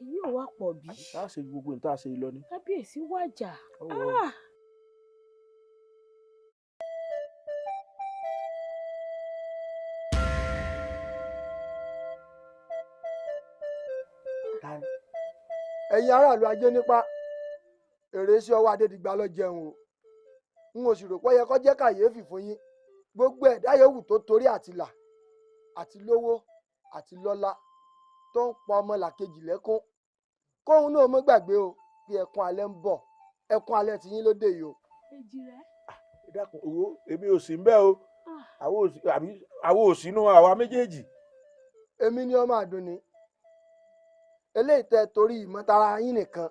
Speaker 11: èyí ò wá pọ̀ bí.
Speaker 9: a ṣe gbogbo nǹkan a ṣe lọ ni.
Speaker 11: kábíyèsí wàjà.
Speaker 13: ẹ̀yin aráàlú ajé nípa èrè sí ọwọ́ Adédìgbà lọ jẹun o n ò sì rò pé yẹ kó jẹ́ kàyéfì fún yín gbogbo ẹ̀dá yòówù tó torí àti là àti lówó àti lọ́lá tó ń pa ọmọlàkejì lẹ́kún kóun náà mọ́ gbàgbé o bí ẹkún alẹ́ ń bọ̀ ẹkún alẹ́ ti yín lóde yìí o.
Speaker 11: èjì rẹ.
Speaker 9: dákun owó èmi ò sí ń bẹ̀ o àwọn ò sínú àwa méjèèjì.
Speaker 13: èmi ni ọmọ àdùnní eléyìí tẹ torí ìmọ̀tara yín nìkan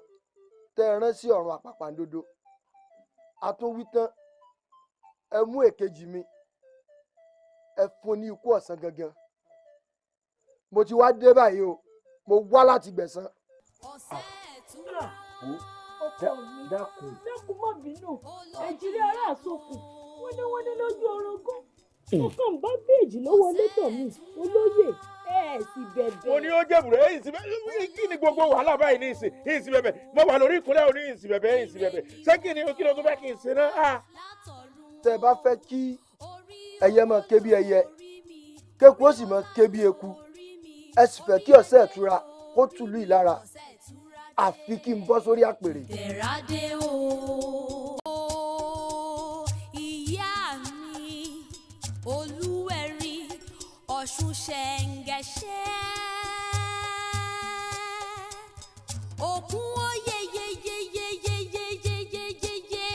Speaker 13: tẹ rán sí ọ̀run àpàpàǹdodo àtúnwí tán ẹ mú èkejì mi ẹ fún ní ikú ọ̀sán gangan mo ti wá dé báyìí o mo wá láti gbẹ̀san.
Speaker 11: dákun má bínú ẹ̀jìrì ará àsokùn wọ́n ní lójú orogún ọkàn bá béèjì lọ́wọ́ létọ̀ mi olóyè sì bẹ̀bẹ̀.
Speaker 9: mo ní ó jẹ̀bùrẹ́ èyí sí bẹ́ẹ̀ kí ni gbogbo wàhálà báyìí ní ìsìn èyí sí bẹ̀bẹ̀ mo wà lórí ìkúnlẹ̀ òní èyí sí bẹ̀bẹ̀ èyí sí bẹ̀bẹ̀ ṣé kí ni kí ló tó fẹ́ kí n ṣe náà.
Speaker 13: tẹ́ ẹ bá fẹ́ kí ẹyẹ máa ké bí ẹyẹ kéku ó sì máa ké bí eku ẹ sì fẹ́ kí ọ̀sẹ̀ ìtura kó tùlú ìlara àfi kí n bọ́ sórí àpèrè.
Speaker 1: Bẹ̀ràdé o ìyá mi olúwẹ̀rí ọ̀ṣun ṣẹ̀ǹgẹ̀ṣẹ̀ òkun ó yeyeyeyeyeyeyeyeye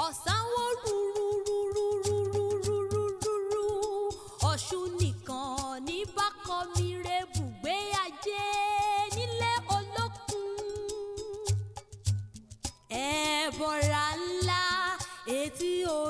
Speaker 1: ọ̀sán ó rúrúrúrúrúrúrú ọ̀ṣun nìkan ní bákọ́ mi rè bùgbé ajé nílé olókun ẹ̀bọ̀ra